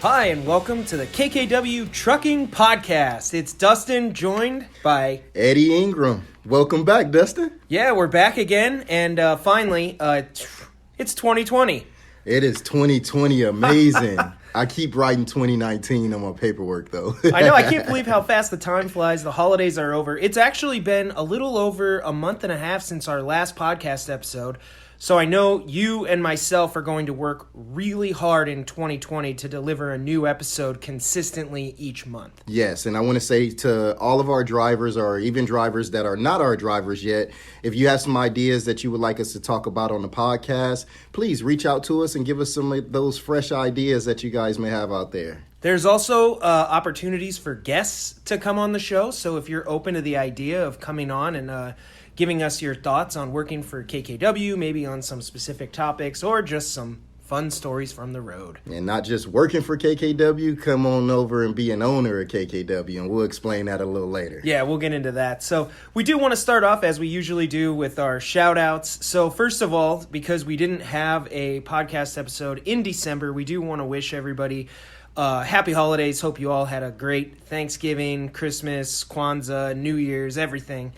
Hi, and welcome to the KKW Trucking Podcast. It's Dustin, joined by Eddie Ingram. Welcome back, Dustin. Yeah, we're back again, and finally, it's 2020. It is 2020, amazing. I keep writing 2019 on my paperwork, though. I know, I can't believe how fast the time flies. The holidays are over. It's actually been a little over a month and a half since our last podcast episode. So I know you and myself are going to work really hard in 2020 to deliver a new episode consistently each month. Yes, and I want to say to all of our drivers, or even drivers that are not our drivers yet, if you have some ideas that you would like us to talk about on the podcast, please reach out to us and give us some of those fresh ideas that you guys may have out there. There's also opportunities for guests to come on the show. So if you're open to the idea of coming on and giving us your thoughts on working for KKW, maybe on some specific topics, or just some fun stories from the road. And not just working for KKW, come on over and be an owner of KKW, and we'll explain that a little later. Yeah, we'll get into that. So we do want to start off, as we usually do, with our shout-outs. So first of all, because we didn't have a podcast episode in December, we do want to wish everybody happy holidays. Hope you all had a great Thanksgiving, Christmas, Kwanzaa, New Year's, everything.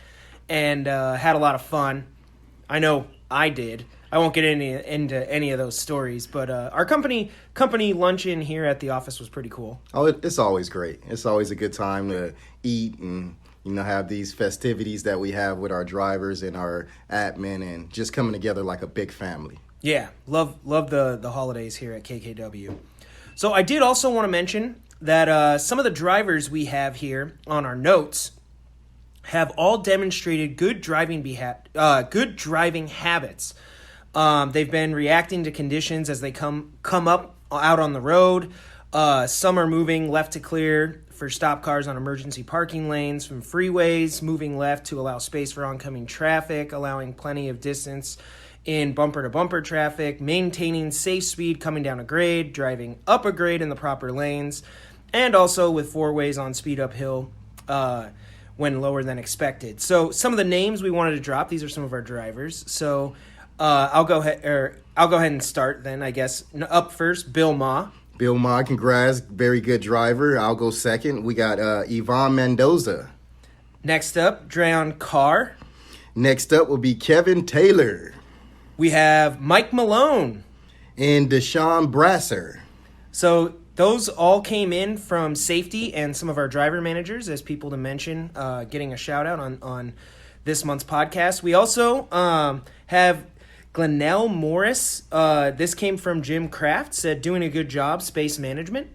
And had a lot of fun. I know I did. I won't get into any of those stories, but our company luncheon here at the office was pretty cool. Oh, it's always great. It's always a good time to eat and have these festivities that we have with our drivers and our admin, and just coming together like a big family. Yeah, love the holidays here at KKW. So I did also want to mention that some of the drivers we have here on our notes have all demonstrated good driving habits. They've been reacting to conditions as they come up out on the road. Some are moving left to clear for stop cars on emergency parking lanes, from freeways, moving left to allow space for oncoming traffic, allowing plenty of distance in bumper-to-bumper traffic, maintaining safe speed coming down a grade, driving up a grade in the proper lanes, and also with four ways on speed uphill when lower than expected. So some of the names we wanted to drop, these are some of our drivers. So I'll go ahead and start then, I guess. Up first, Bill Ma. Bill Ma, congrats, very good driver. I'll go second. We got Yvonne Mendoza. Next up, Dreon Carr. Next up will be Kevin Taylor. We have Mike Malone. And Deshaun Brasser. So those all came in from safety and some of our driver managers as people to mention, getting a shout out on this month's podcast. We also have Glenell Morris. This came from Jim Kraft, said doing a good job, space management.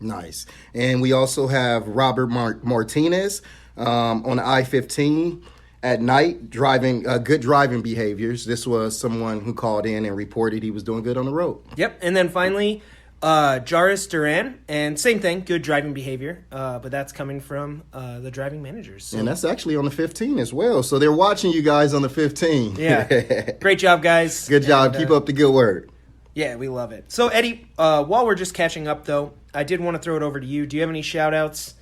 Nice. And we also have Robert Martinez on I-15 at night, driving good driving behaviors. This was someone who called in and reported he was doing good on the road. Yep. And then finally, Jairus Duran, and same thing, good driving behavior, but that's coming from the driving managers. So. And that's actually on the 15 as well. So they're watching you guys on the 15. Yeah. Great job, guys. Good job. Keep up the good work. Yeah, we love it. So, Eddie, while we're just catching up, though, I did want to throw it over to you. Do you have any shout-outs?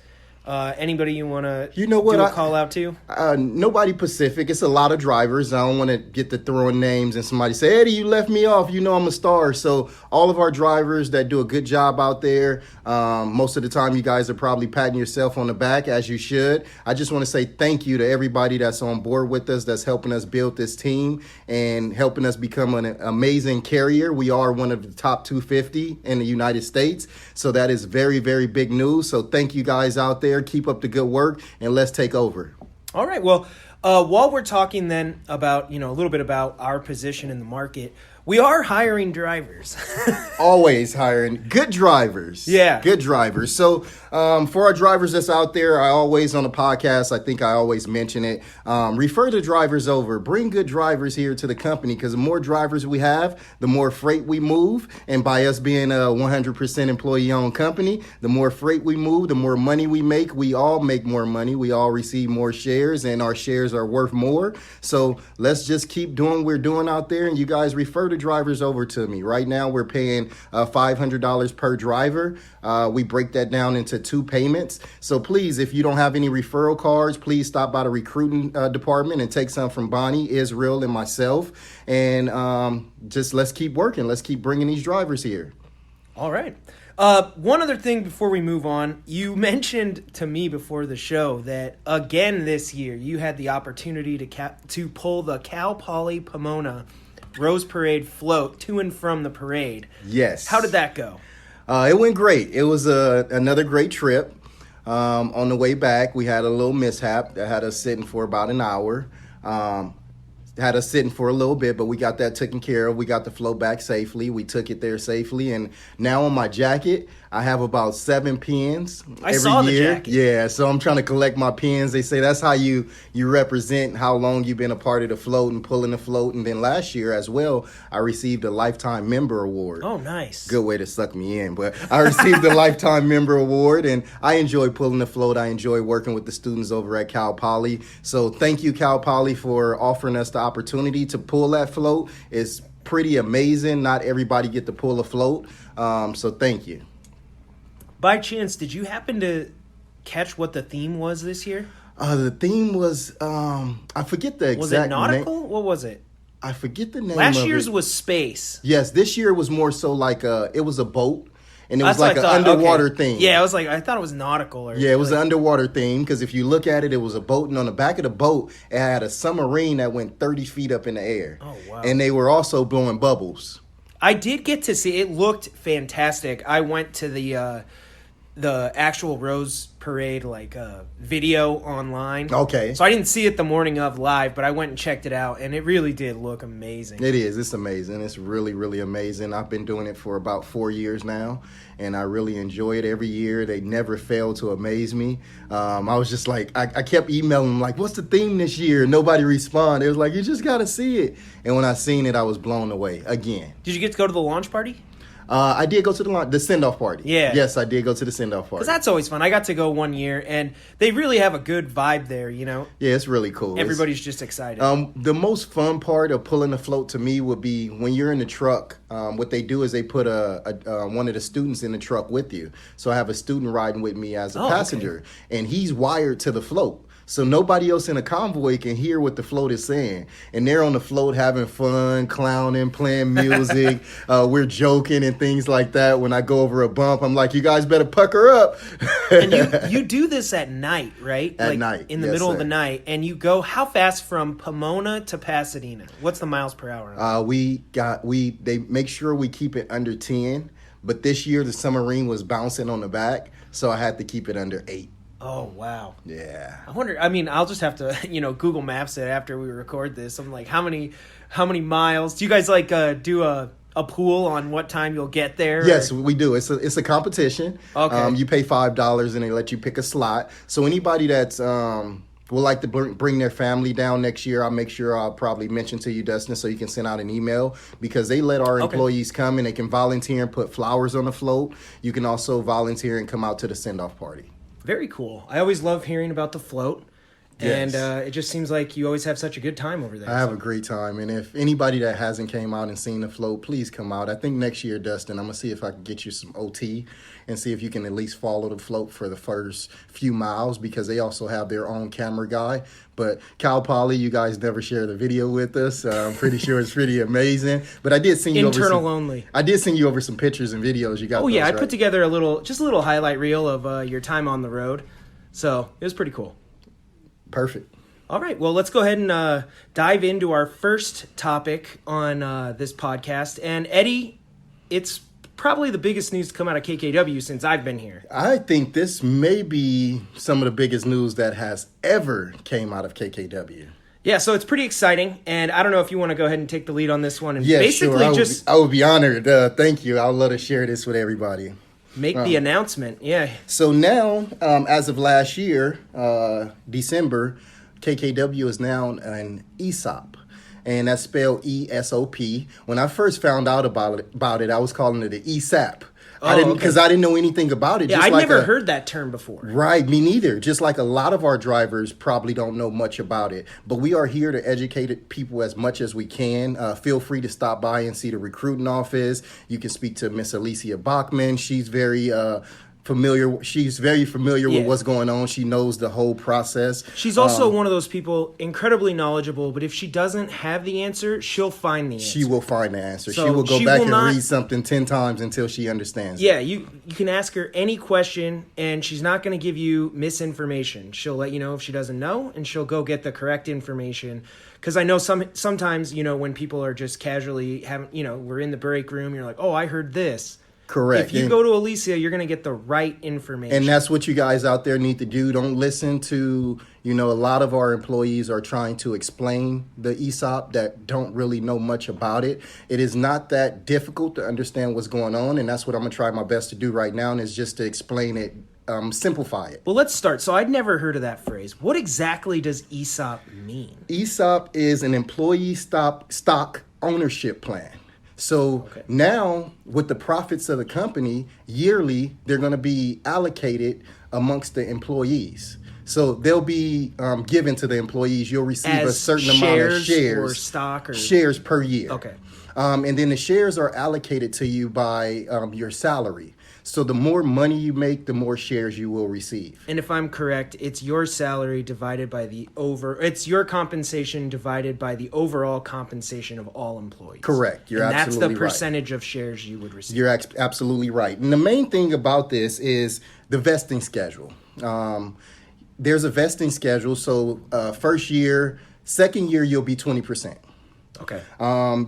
Anybody you want to do a call out to? Nobody Pacific. It's a lot of drivers. I don't want to get to throwing names and somebody say, Eddie, you left me off. I'm a star. So all of our drivers that do a good job out there, most of the time you guys are probably patting yourself on the back, as you should. I just want to say thank you to everybody that's on board with us, that's helping us build this team and helping us become an amazing carrier. We are one of the top 250 in the United States. So that is very, very big news. So thank you guys out there. Keep up the good work, and let's take over. All right. Well, while we're talking then about, a little bit about our position in the market, we are hiring drivers. Always hiring good drivers. Yeah. Good drivers. So for our drivers that's out there, I always on the podcast, I think I always mention it, refer the drivers over. Bring good drivers here to the company, because the more drivers we have, the more freight we move. And by us being a 100% employee-owned company, the more freight we move, the more money we make. We all make more money. We all receive more shares, and our shares are worth more. So let's just keep doing what we're doing out there, and you guys refer the drivers over to me. Right now, we're paying $500 per driver. We break that down into 2 payments. So please, if you don't have any referral cards, please stop by the recruiting department and take some from Bonnie, Israel, and myself. And just let's keep working. Let's keep bringing these drivers here. All right. One other thing before we move on, you mentioned to me before the show that again this year you had the opportunity to pull the Cal Poly Pomona Rose Parade float to and from the parade. Yes. How did that go? It went great. It was another great trip. On the way back, we had a little mishap that had us sitting for about an hour. Had us sitting for a little bit, but we got that taken care of. We got the float back safely. We took it there safely. And now on my jacket, I have about 7 pins I saw the jacket. Yeah, so I'm trying to collect my pins. They say that's how you represent how long you've been a part of the float and pulling the float. And then last year as well, I received a Lifetime Member Award. Oh, nice. Good way to suck me in. But I received the Lifetime Member Award, and I enjoy pulling the float. I enjoy working with the students over at Cal Poly. So thank you, Cal Poly, for offering us the opportunity to pull that float. It's pretty amazing. Not everybody get to pull a float. So thank you. By chance, did you happen to catch what the theme was this year? The theme was, I forget the exact name. Was it nautical? What was it? I forget the name Last of year's it. was space. Yes, this year was more so like it was a boat, and it was That's like what an I thought. underwater Okay. theme. Yeah, I thought it was nautical. Or Yeah, it was like, an underwater theme because if you look at it, it was a boat, and on the back of the boat, it had a submarine that went 30 feet up in the air. Oh, wow. And they were also blowing bubbles. I did get to see it. Looked fantastic. I went to the actual Rose Parade video online. Okay. So I didn't see it the morning of live, but I went and checked it out, and it really did look amazing. It is. It's amazing. It's really, really amazing. I've been doing it for about 4 years now, and I really enjoy it every year. They never fail to amaze me. I was just like, I kept emailing them, like, what's the theme this year? Nobody responded. It was like, you just got to see it. And when I seen it, I was blown away again. Did you get to go to the launch party? I did go to the send-off party. Yeah. Yes, I did go to the send-off party. Because that's always fun. I got to go one year, and they really have a good vibe there, you know? Yeah, it's really cool. Everybody's just excited. The most fun part of pulling the float to me would be when you're in the truck. What they do is they put one of the students in the truck with you. So I have a student riding with me as a passenger, and he's wired to the float. So nobody else in a convoy can hear what the float is saying. And they're on the float having fun, clowning, playing music. We're joking and things like that. When I go over a bump, I'm like, you guys better pucker up. And you do this at night, right? At night, in the yes, middle of sir. the night. And you go how fast from Pomona to Pasadena? What's the miles per hour? They make sure we keep it under 10. But this year, the submarine was bouncing on the back. So I had to keep it under 8. Oh, wow. Yeah. I wonder, I'll just have to, Google Maps it after we record this. I'm like, how many miles? Do you guys do a pool on what time you'll get there? Yes, we do. It's a competition. Okay. You pay $5 and they let you pick a slot. So anybody that's would like to bring their family down next year, I'll probably mention to you, Dustin, so you can send out an email because they let our employees come and they can volunteer and put flowers on the float. You can also volunteer and come out to the send-off party. Very cool. I always love hearing about the float. Yes. And it just seems like you always have such a good time over there. I have a great time. And if anybody that hasn't came out and seen the float, please come out. I think next year, Dustin, I'm going to see if I can get you some OT and see if you can at least follow the float for the first few miles because they also have their own camera guy. But Cal Poly, you guys never share the video with us. I'm pretty sure it's pretty amazing. But I did send you internal only. I did send you over some pictures and videos. You got Oh, those, yeah. I right? put together a little highlight reel of your time on the road. So it was pretty cool. Perfect. All right, well, let's go ahead and dive into our first topic on this podcast. And Eddie, it's probably the biggest news to come out of KKW since I've been here. I think this may be some of the biggest news that has ever came out of KKW. Yeah, so it's pretty exciting, and I don't know if you want to go ahead and take the lead on this one and Yeah, basically sure. I would be honored. Thank you. I would love to share this with everybody. make the announcement. Yeah. So now, as of last year, December, KKW is now an ESOP, and that's spelled ESOP. When I first found out about it, I was calling it an ESAP. I didn't know anything about it. Yeah, Just I'd like never heard that term before. Right, me neither. Just like a lot of our drivers probably don't know much about it. But we are here to educate people as much as we can. Feel free to stop by and see the recruiting office. You can speak to Miss Alicia Bachman. She's very She's very familiar Yeah. with what's going on. She knows the whole process. She's also one of those people, incredibly knowledgeable, but if she doesn't have the answer, she'll find the answer. She will find the answer. So she will go she back will and not- read something 10 times until she understands it. Yeah, you can ask her any question, and she's not going to give you misinformation. She'll let you know if she doesn't know, and she'll go get the correct information. Because I know sometimes, when people are just casually having, we're in the break room, you're like, oh, I heard this. Correct. If you go to Alicia, you're going to get the right information. And that's what you guys out there need to do. Don't listen to, a lot of our employees are trying to explain the ESOP that don't really know much about it. It is not that difficult to understand what's going on. And that's what I'm going to try my best to do right now, and is just to explain it, simplify it. Well, let's start. So I'd never heard of that phrase. What exactly does ESOP mean? ESOP is an employee stock ownership plan. So now, with the profits of the company, yearly, they're going to be allocated amongst the employees. So they'll be given to the employees. You'll receive As a certain amount of shares. Or stock or shares per year. Okay. And then the shares are allocated to you by your salary. So the more money you make, the more shares you will receive. And if I'm correct, it's your salary divided by it's your compensation divided by the overall compensation of all employees. Correct. You're absolutely right. And that's the percentage of shares you would receive. You're absolutely right. And the main thing about this is the vesting schedule. There's a vesting schedule. So first year, second year, you'll be 20%. Okay.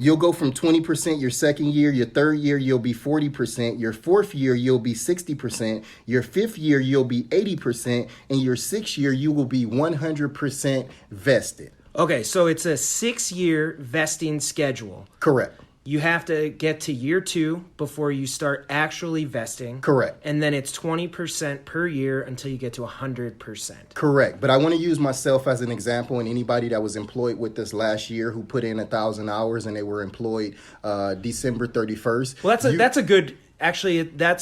You'll go from 20% your second year. Your third year, you'll be 40%. Your fourth year, you'll be 60%. Your fifth year, you'll be 80%. And your sixth year, you will be 100% vested. Okay, so it's a 6-year vesting schedule. Correct. You have to get to year 2 before you start actually vesting. Correct. And then it's 20% per year until you get to 100%. Correct. But I want to use myself as an example, and anybody that was employed with us last year who put in 1,000 hours and they were employed December 31st. Well, that's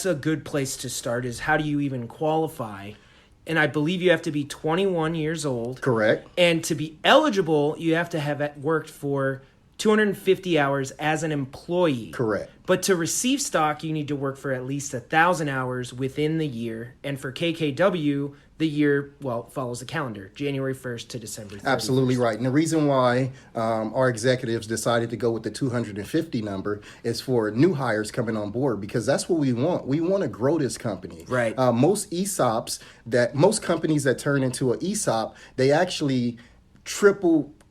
a good place to start, is how do you even qualify? And I believe you have to be 21 years old. Correct. And to be eligible, you have to have worked for 250 hours as an employee. Correct. But to receive stock, you need to work for at least 1,000 hours within the year. And for KKW, the year, follows the calendar, January 1st to December 31st. Absolutely right. And the reason why our executives decided to go with the 250 number is for new hires coming on board, because that's what we want. We want to grow this company. Right. Most companies that turn into an ESOP, they actually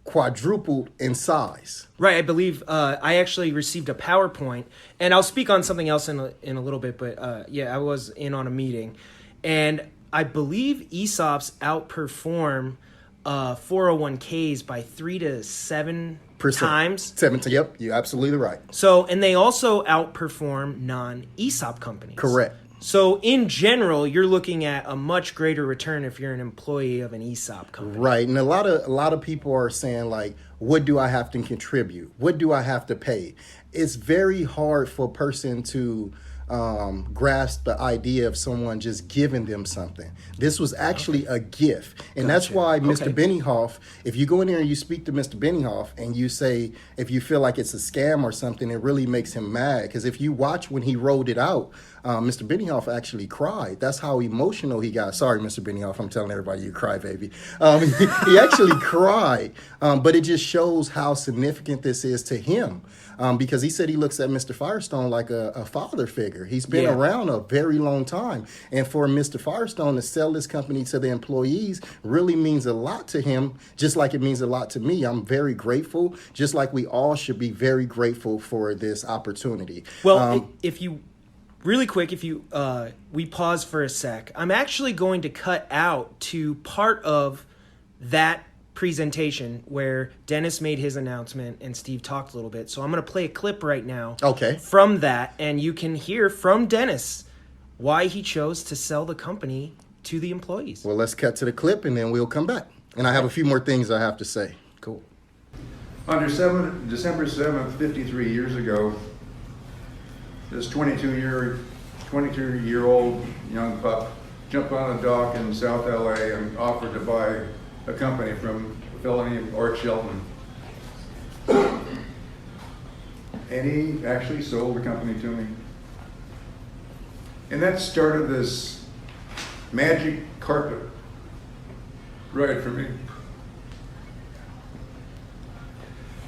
quadrupled in size. Right, I believe I actually received a PowerPoint, and I'll speak on something else in a little bit, but I was in on a meeting, and I believe ESOPs outperform 401ks by 3 to 7 times. 7, yep, you're absolutely right. So, and they also outperform non-ESOP companies. Correct. So in general, you're looking at a much greater return if you're an employee of an ESOP company. Right. And a lot of people are saying, like, what do I have to contribute? What do I have to pay? It's very hard for a person to grasp the idea of someone just giving them something. This was actually a gift. And that's why Mr. Benioff, if you go in there and you speak to Mr. Benioff and you say, if you feel like it's a scam or something, it really makes him mad. Because if you watch when he rolled it out, Mr. Benioff actually cried. That's how emotional he got. Sorry, Mr. Benioff, I'm telling everybody you cry, baby. He actually cried. But it just shows how significant this is to him. Because he said he looks at Mr. Firestone like a father figure. He's been around a very long time. And for Mr. Firestone to sell this company to the employees really means a lot to him, just like it means a lot to me. I'm very grateful, just like we all should be very grateful for this opportunity. Well, really quick, we pause for a sec, I'm actually going to cut out to part of that presentation where Dennis made his announcement and Steve talked a little bit. So I'm going to play a clip right now from that, and you can hear from Dennis why he chose to sell the company to the employees. Well, let's cut to the clip, and then we'll come back. And I have a few more things I have to say. Cool. On December 7th, 53 years ago, this 22-year-old young pup jumped on a dock in South LA and offered to buy a company from a fellow named Art Shelton. And he actually sold the company to me. And that started this magic carpet ride for me.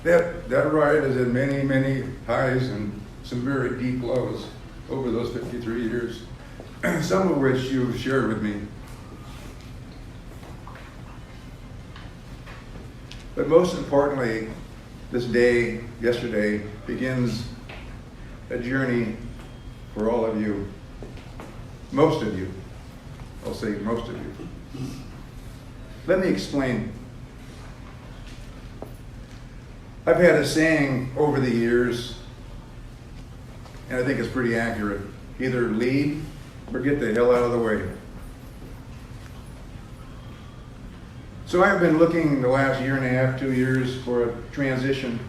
That ride has had many, many highs and some very deep lows over those 53 years, some of which you've shared with me. But most importantly, this day, yesterday, begins a journey for all of you. Most of you. I'll say most of you. Let me explain. I've had a saying over the years, and I think it's pretty accurate. Either lead or get the hell out of the way. So I've been looking the last year and a half, 2 years for a transition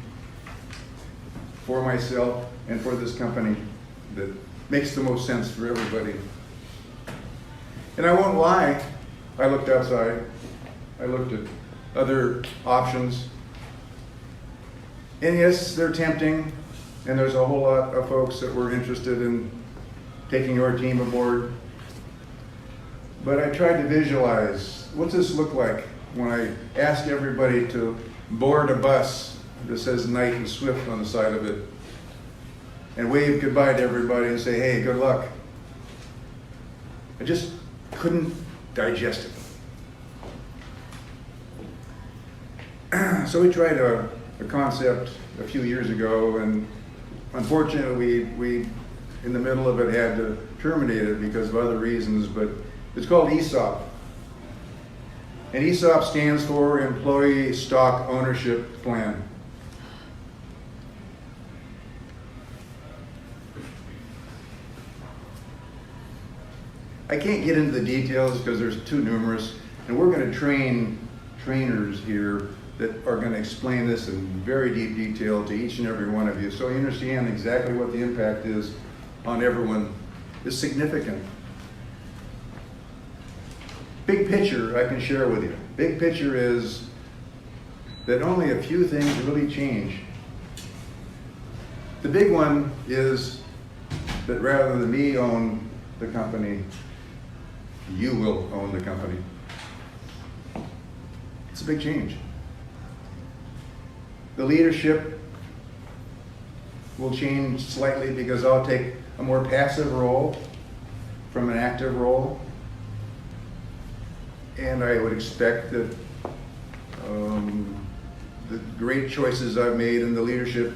for myself and for this company that makes the most sense for everybody. And I won't lie, I looked outside, I looked at other options. And yes, they're tempting, and there's a whole lot of folks that were interested in taking our team aboard. But I tried to visualize, what's this look like when I ask everybody to board a bus that says Knight and Swift on the side of it, and wave goodbye to everybody and say, hey, good luck. I just couldn't digest it. So we tried a concept a few years ago, and unfortunately we in the middle of it had to terminate it because of other reasons, but it's called ESOP. And ESOP stands for Employee Stock Ownership Plan. I can't get into the details because there's too numerous, and we're going to train trainers here that are going to explain this in very deep detail to each and every one of you, so you understand exactly what the impact is on everyone. It's significant. Big picture I can share with you. Big picture is that only a few things really change. The big one is that rather than me own the company, you will own the company. It's a big change. The leadership will change slightly because I'll take a more passive role from an active role. And I would expect that the great choices I've made in the leadership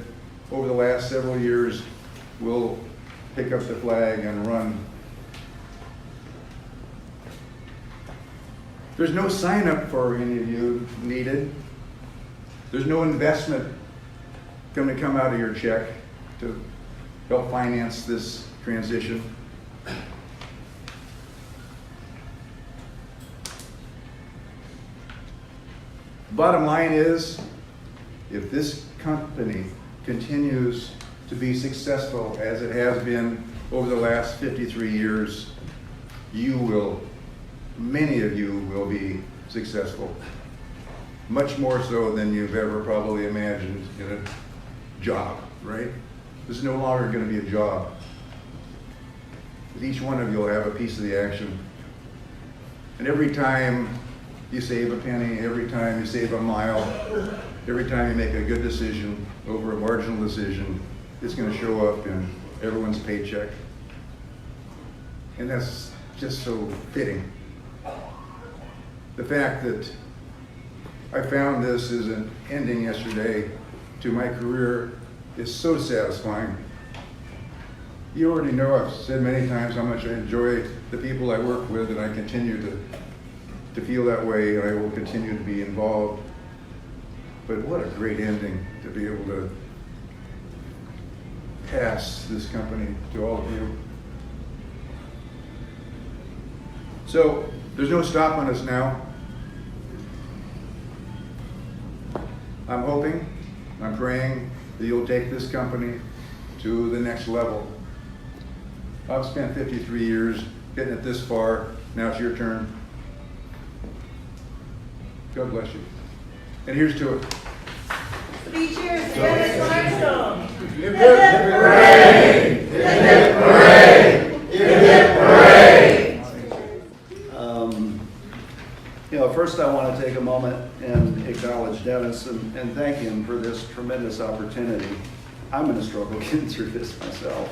over the last several years will pick up the flag and run. There's no sign up for any of you needed. There's no investment going to come out of your check to help finance this transition. Bottom line is, if this company continues to be successful as it has been over the last 53 years, you will, many of you will be successful. Much more so than you've ever probably imagined in a job, right? This is no longer going to be a job. With each one of you will have a piece of the action. And every time you save a penny, every time you save a mile, every time you make a good decision over a marginal decision, it's going to show up in everyone's paycheck. And that's just so fitting. The fact that I found this as an ending yesterday to my career is so satisfying. You already know, I've said many times how much I enjoy the people I work with, and I continue to feel that way, and I will continue to be involved. But what a great ending to be able to pass this company to all of you. So there's no stopping us now. I'm hoping, I'm praying that you'll take this company to the next level. I've spent 53 years getting it this far. Now it's your turn. God bless you. And here's to it. 3 cheers together, Marshall. Hip hip hooray! Hip hip hooray! Hip hip first I want to take a moment and acknowledge Dennis and thank him for this tremendous opportunity. I'm going to struggle getting through this myself.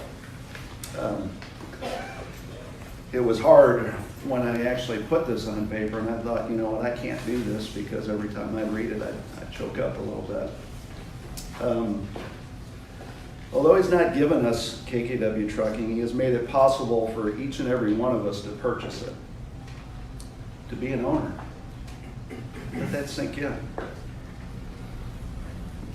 It was hard when I actually put this on paper, and I thought, you know what, I can't do this because every time I read it, I choke up a little bit. Although he's not given us KKW Trucking, he has made it possible for each and every one of us to purchase it, to be an owner. Let that sink in.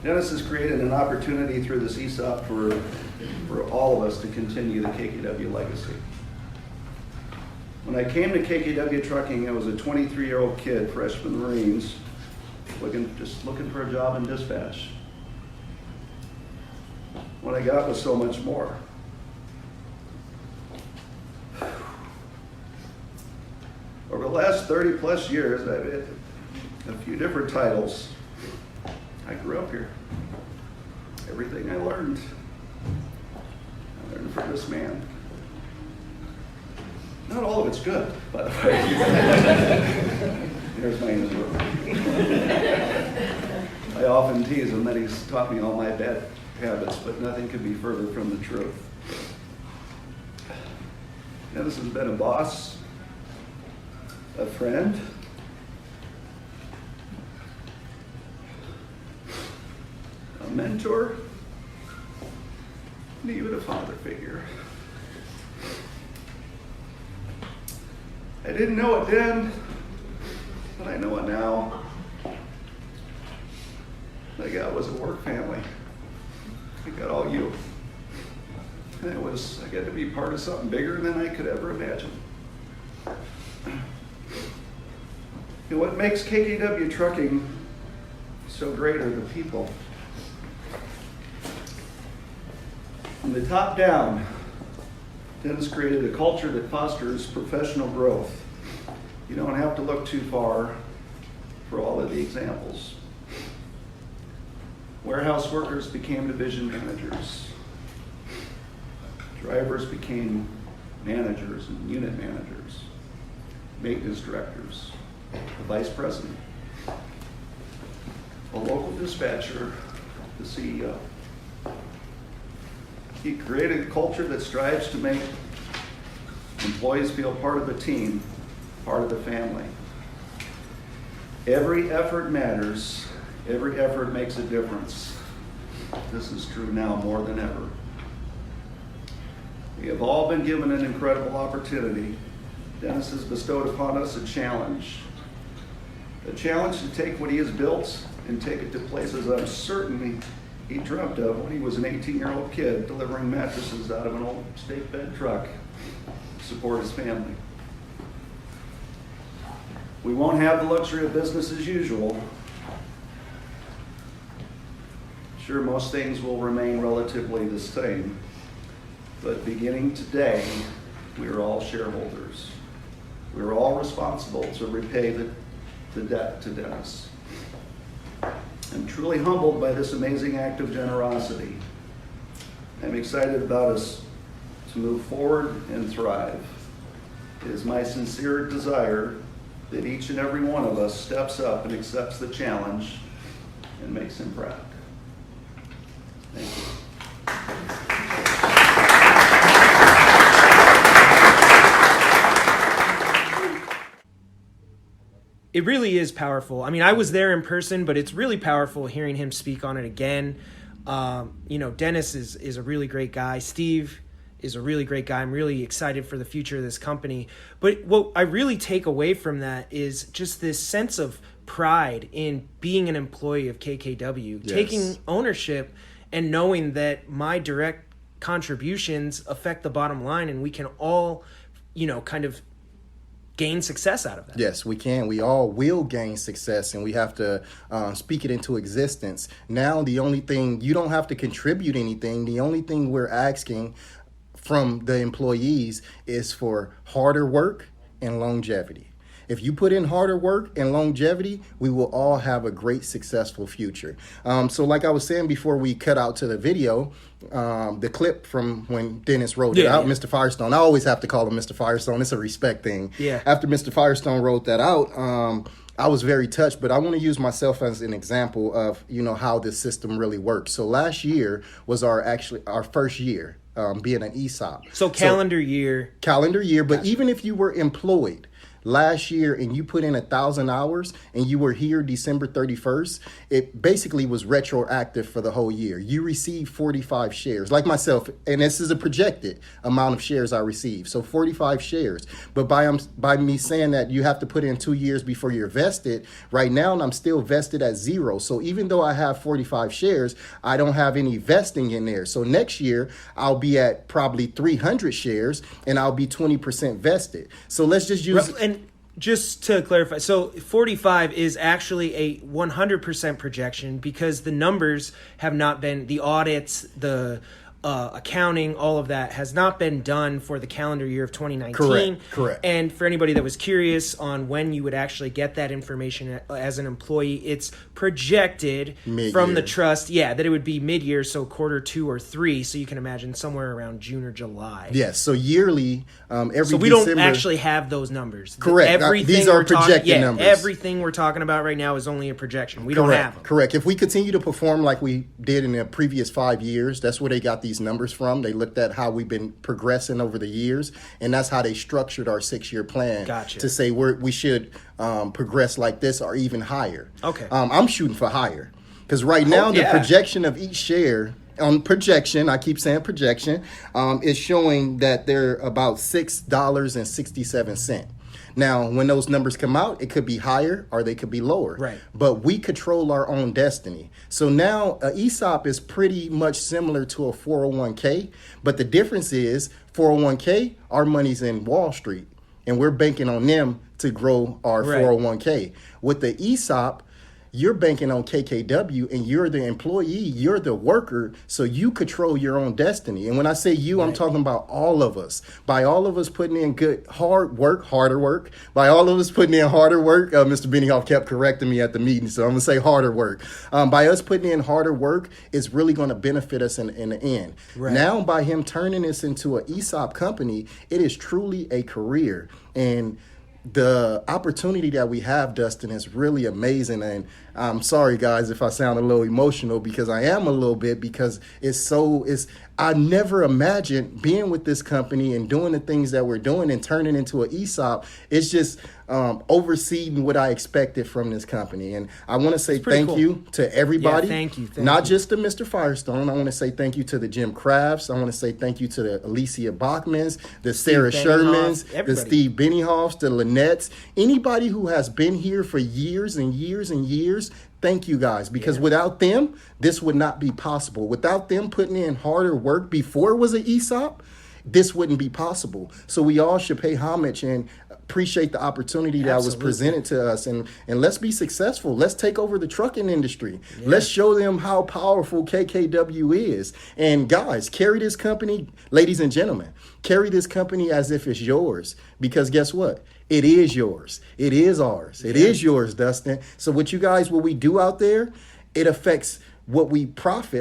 Dennis has created an opportunity through this ESOP for all of us to continue the KKW legacy. When I came to KKW Trucking, I was a 23-year-old kid, freshman Marines, just looking for a job in dispatch. What I got was so much more. Over the last 30 plus years, I've had a few different titles. I grew up here. Everything I learned from this man. Not all of it's good, by the way. There's my interview. I often tease him that he's taught me all my bad habits, but nothing could be further from the truth. Dennis has been a boss, a friend, a mentor, and even a father figure. I didn't know it then, but I know it now. I got was a work family. I got all you. And I got to be part of something bigger than I could ever imagine. And what makes KKW Trucking so great are the people. From the top down, Dennis created a culture that fosters professional growth. You don't have to look too far for all of the examples. Warehouse workers became division managers. Drivers became managers and unit managers, maintenance directors, the vice president, a local dispatcher, the CEO. He created a culture that strives to make employees feel part of the team, part of the family. Every effort matters. Every effort makes a difference. This is true now more than ever. We have all been given an incredible opportunity. Dennis has bestowed upon us a challenge to take what he has built and take it to places I'm certain he dreamt of when he was an 18-year-old kid delivering mattresses out of an old state bed truck to support his family. We won't have the luxury of business as usual. Sure, most things will remain relatively the same, but beginning today, we are all shareholders. We are all responsible to repay the debt to Dennis. I'm truly humbled by this amazing act of generosity. I'm excited about us to move forward and thrive. It is my sincere desire that each and every one of us steps up and accepts the challenge and makes him proud. Thank you. It really is powerful. I mean, I was there in person, but it's really powerful hearing him speak on it again. Dennis is a really great guy. Steve is a really great guy. I'm really excited for the future of this company. But what I really take away from that is just this sense of pride in being an employee of KKW, Yes. taking ownership and knowing that my direct contributions affect the bottom line, and we can all, kind of gain success out of that. Yes, we can. We all will gain success, and we have to speak it into existence. Now, the only thing, you don't have to contribute anything. The only thing we're asking from the employees is for harder work and longevity. If you put in harder work and longevity, we will all have a great, successful future. So like I was saying before we cut out to the video, the clip from when Dennis wrote it out, Mr. Firestone. I always have to call him Mr. Firestone. It's a respect thing. Yeah. After Mr. Firestone wrote that out, I was very touched, but I want to use myself as an example of, how this system really works. So last year was our first year being an ESOP. So calendar year. Calendar year, but even if you were employed last year and you put in 1,000 hours and you were here December 31st, it basically was retroactive for the whole year. You received 45 shares, like myself, and this is a projected amount of shares I received. So 45 shares. But by me saying that you have to put in 2 years before you're vested, right now I'm still vested at 0. So even though I have 45 shares, I don't have any vesting in there. So next year I'll be at probably 300 shares and I'll be 20% vested. So let's just use... And just to clarify, so 45 is actually a 100% projection because the numbers have not been, the audits, the accounting, all of that has not been done for the calendar year of 2019. Correct. And for anybody that was curious on when you would actually get that information as an employee, it's projected mid-year from the trust, that it would be mid-year, so quarter 2 or 3, so you can imagine somewhere around June or July. Yes, so yearly, every So we December, don't actually have those numbers. Correct. These are projected numbers. Everything we're talking about right now is only a projection. We don't have them. Correct. If we continue to perform like we did in the previous 5 years, that's where they got these numbers from. They looked at how we've been progressing over the years, and that's how they structured our 6-year plan. Gotcha. To say we should progress like this or even higher. Okay. I'm shooting for higher because right now the projection of each share on projection, I keep saying projection, is showing that they're about $6.67. Now, when those numbers come out, it could be higher or they could be lower. Right. But we control our own destiny. So now ESOP is pretty much similar to a 401k, but the difference is 401k, our money's in Wall Street, and we're banking on them to grow our 401k. With the ESOP, you're banking on KKW and you're the employee, you're the worker, so you control your own destiny. And when I say you, I'm talking about all of us. By all of us putting in harder work, by all of us putting in harder work, Mr. Benioff kept correcting me at the meeting, so I'm going to say harder work. By us putting in harder work, it's really going to benefit us in the end. Right. Now, by him turning this into an ESOP company, it is truly a career. And the opportunity that we have, Dustin, is really amazing. And I'm sorry, guys, if I sound a little emotional, because I am a little bit, because I never imagined being with this company and doing the things that we're doing and turning into an ESOP. It's just overseeing what I expected from this company. And I want to say thank you to everybody. Yeah, thank you. Not just to Mr. Firestone. I want to say thank you to the Jim Crafts. I want to say thank you to the Alicia Bachmans, the Sarah Shermans, the Steve Benioffs, the Lynnettes, anybody who has been here for years and years and years. Thank you guys, because without them, this would not be possible. Without them putting in harder work before it was an ESOP, this wouldn't be possible. So we all should pay homage and appreciate the opportunity that was presented to us. And let's be successful. Let's take over the trucking industry. Yeah. Let's show them how powerful KKW is. And guys, carry this company, ladies and gentlemen, carry this company as if it's yours. Because guess what? It is yours. It is ours. It is yours, Dustin. So what we do out there, it affects what we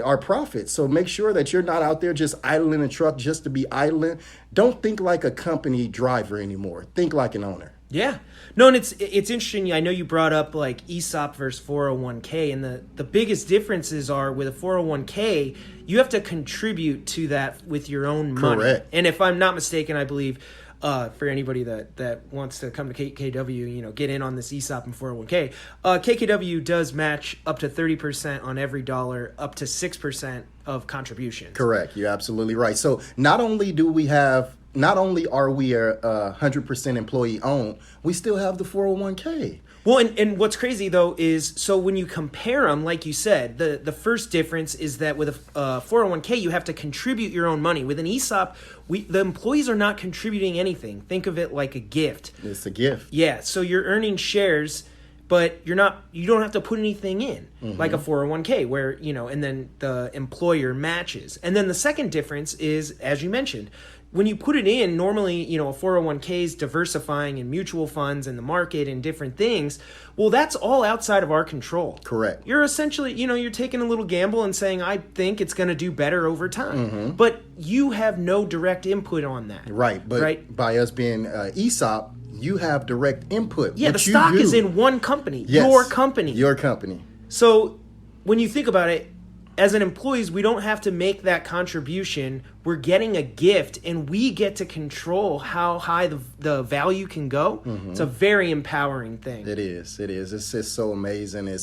our profit. So make sure that you're not out there just idling a truck just to be idling. Don't think like a company driver anymore. Think like an owner. Yeah. No, and it's interesting. I know you brought up like ESOP versus 401k, and the biggest differences are with a 401k, you have to contribute to that with your own money. Correct. And if I'm not mistaken, I believe for anybody that wants to come to KKW, get in on this ESOP and 401k, KKW does match up to 30% on every dollar, up to 6% of contributions. Correct. You're absolutely right. So not only are we a 100% employee owned, we still have the 401k. Well, and what's crazy, though, is so when you compare them, like you said, the first difference is that with a 401k, you have to contribute your own money. With an ESOP, the employees are not contributing anything. Think of it like a gift. It's a gift. Yeah, so you're earning shares, but you don't have to put anything in, like a 401k, where, and then the employer matches. And then the second difference is, as you mentioned, when you put it in, normally, a 401k is diversifying in mutual funds and the market and different things. Well, that's all outside of our control. Correct. You're essentially, you're taking a little gamble and saying, I think it's going to do better over time. But you have no direct input on that. Right. But by us being ESOP, You have direct input. Yeah, What the you stock do. is in one company, Yes, your company. Your company. So when you think about it, as an employees, we don't have to make that contribution. We're getting a gift, and we get to control how high the value can go. It's a very empowering thing. It is. It's just so amazing.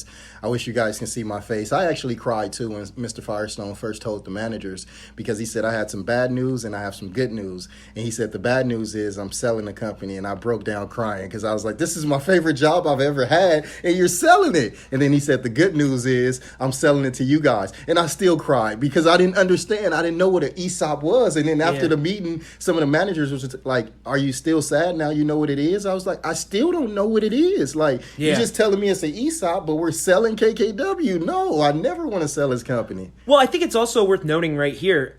I wish you guys can see my face. I actually cried too when Mr. Firestone first told the managers, because he said I had some bad news and I have some good news. And he said the bad news is I'm selling the company, and I broke down crying because I was like, this is my favorite job I've ever had, and you're selling it. And then he said the good news is I'm selling it to you guys. And I still cried because I didn't understand. I didn't know what an ESOP was. And then after the meeting, some of the managers was like, are you still sad now you know what it is? I was like, I still don't know what it is. Like, you're just telling me it's an ESOP, but we're selling KKW. No, I never want to sell his company. Well, I think it's also worth noting right here,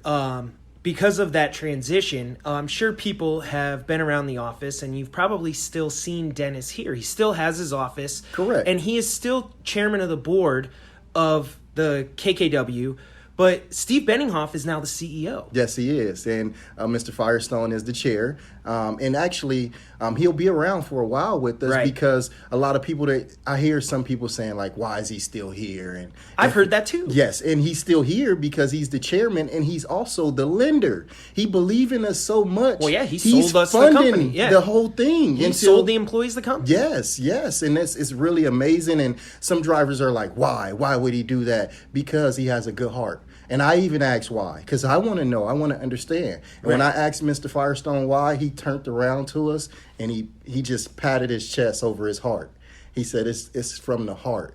because of that transition, I'm sure people have been around the office, and you've probably still seen Dennis here. He still has his office. Correct. And he is still chairman of the board of the KKW. But Steve Benninghoff is now the CEO. Yes, he is. And Mr. Firestone is the chair. And actually, he'll be around for a while with us because a lot of people I hear some people saying, like, why is he still here? And I've heard that too. Yes, and he's still here because he's the chairman, and he's also the lender. He believes in us so much. Well, yeah, he's sold us the funding company. Yeah. the whole thing. He sold the employees the company. Yes. And it's really amazing. And some drivers are like, why? Why would he do that? Because he has a good heart. And I even asked why, because I want to know. I want to understand. And when I asked Mr. Firestone why, he turned around to us and he just patted his chest over his heart. He said it's from the heart.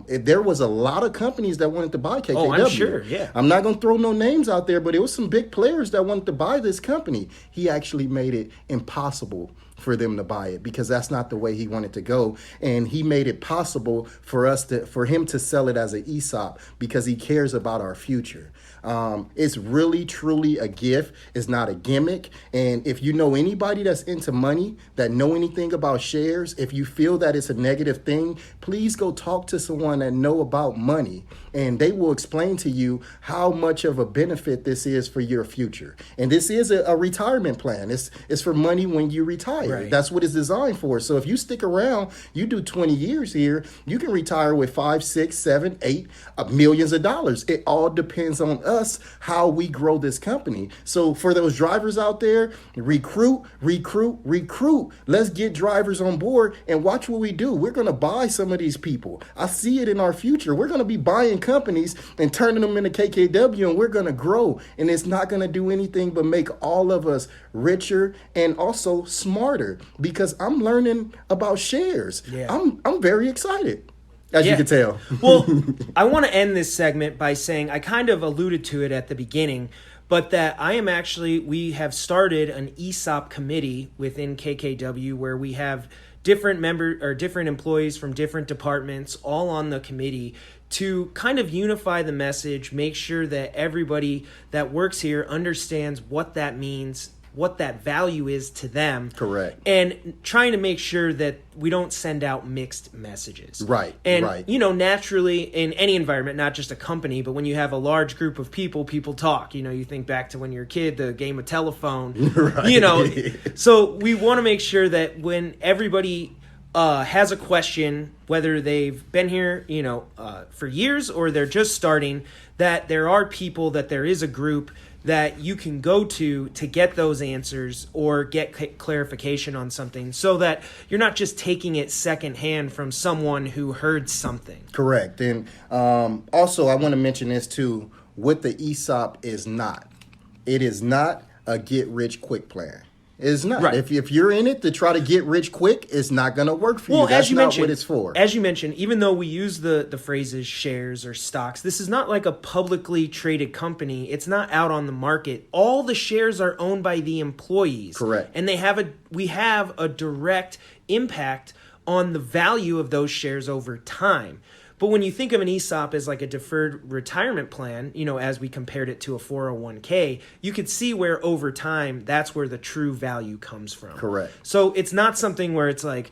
There was a lot of companies that wanted to buy KKW. Oh, I'm sure, yeah. I'm not going to throw no names out there, but it was some big players that wanted to buy this company. He actually made it impossible for them to buy it because that's not the way he wanted to go. And he made it possible for him to sell it as an ESOP because he cares about our future. It's really, truly a gift. It's not a gimmick. And if you know anybody that's into money, that know anything about shares, if you feel that it's a negative thing, please go talk to someone that know about money, and they will explain to you how much of a benefit this is for your future. And this is a retirement plan. It's for money when you retire. Right. That's what it's designed for. So if you stick around, you do 20 years here, you can retire with 5, 6, 7, 8 millions of dollars. It all depends on us how we grow this company. So for those drivers out there, recruit. Let's get drivers on board and watch what we do. We're going to buy some of these people. I see it in our future. We're going to be buying companies and turning them into KKW, and we're going to grow. And it's not going to do anything but make all of us richer and also smarter because I'm learning about shares. Yeah. I'm very excited. As you can tell. Well, I want to end this segment by saying I kind of alluded to it at the beginning, but that we have started an ESOP committee within KKW where we have different employees from different departments all on the committee to kind of unify the message, make sure that everybody that works here understands what that means, what that value is to them. Correct. And trying to make sure that we don't send out mixed messages. Right. And, naturally in any environment, not just a company, but when you have a large group of people talk. You think back to when you're a kid, the game of telephone. Right. So we want to make sure that when everybody has a question, whether they've been here, for years or they're just starting, that there are people, that there is a group that you can go to get those answers or get clarification on something so that you're not just taking it secondhand from someone who heard something. Correct. And also I want to mention this too, what the ESOP is not. It is not a get-rich-quick plan. It's not. Right. If you're in it to try to get rich quick, it's not going to work for you. That's not what it's for. As you mentioned, even though we use the phrases shares or stocks, this is not like a publicly traded company. It's not out on the market. All the shares are owned by the employees. Correct. And we have a direct impact on the value of those shares over time. But when you think of an ESOP as like a deferred retirement plan, as we compared it to a 401k, you could see where over time, that's where the true value comes from. Correct. So it's not something where it's like,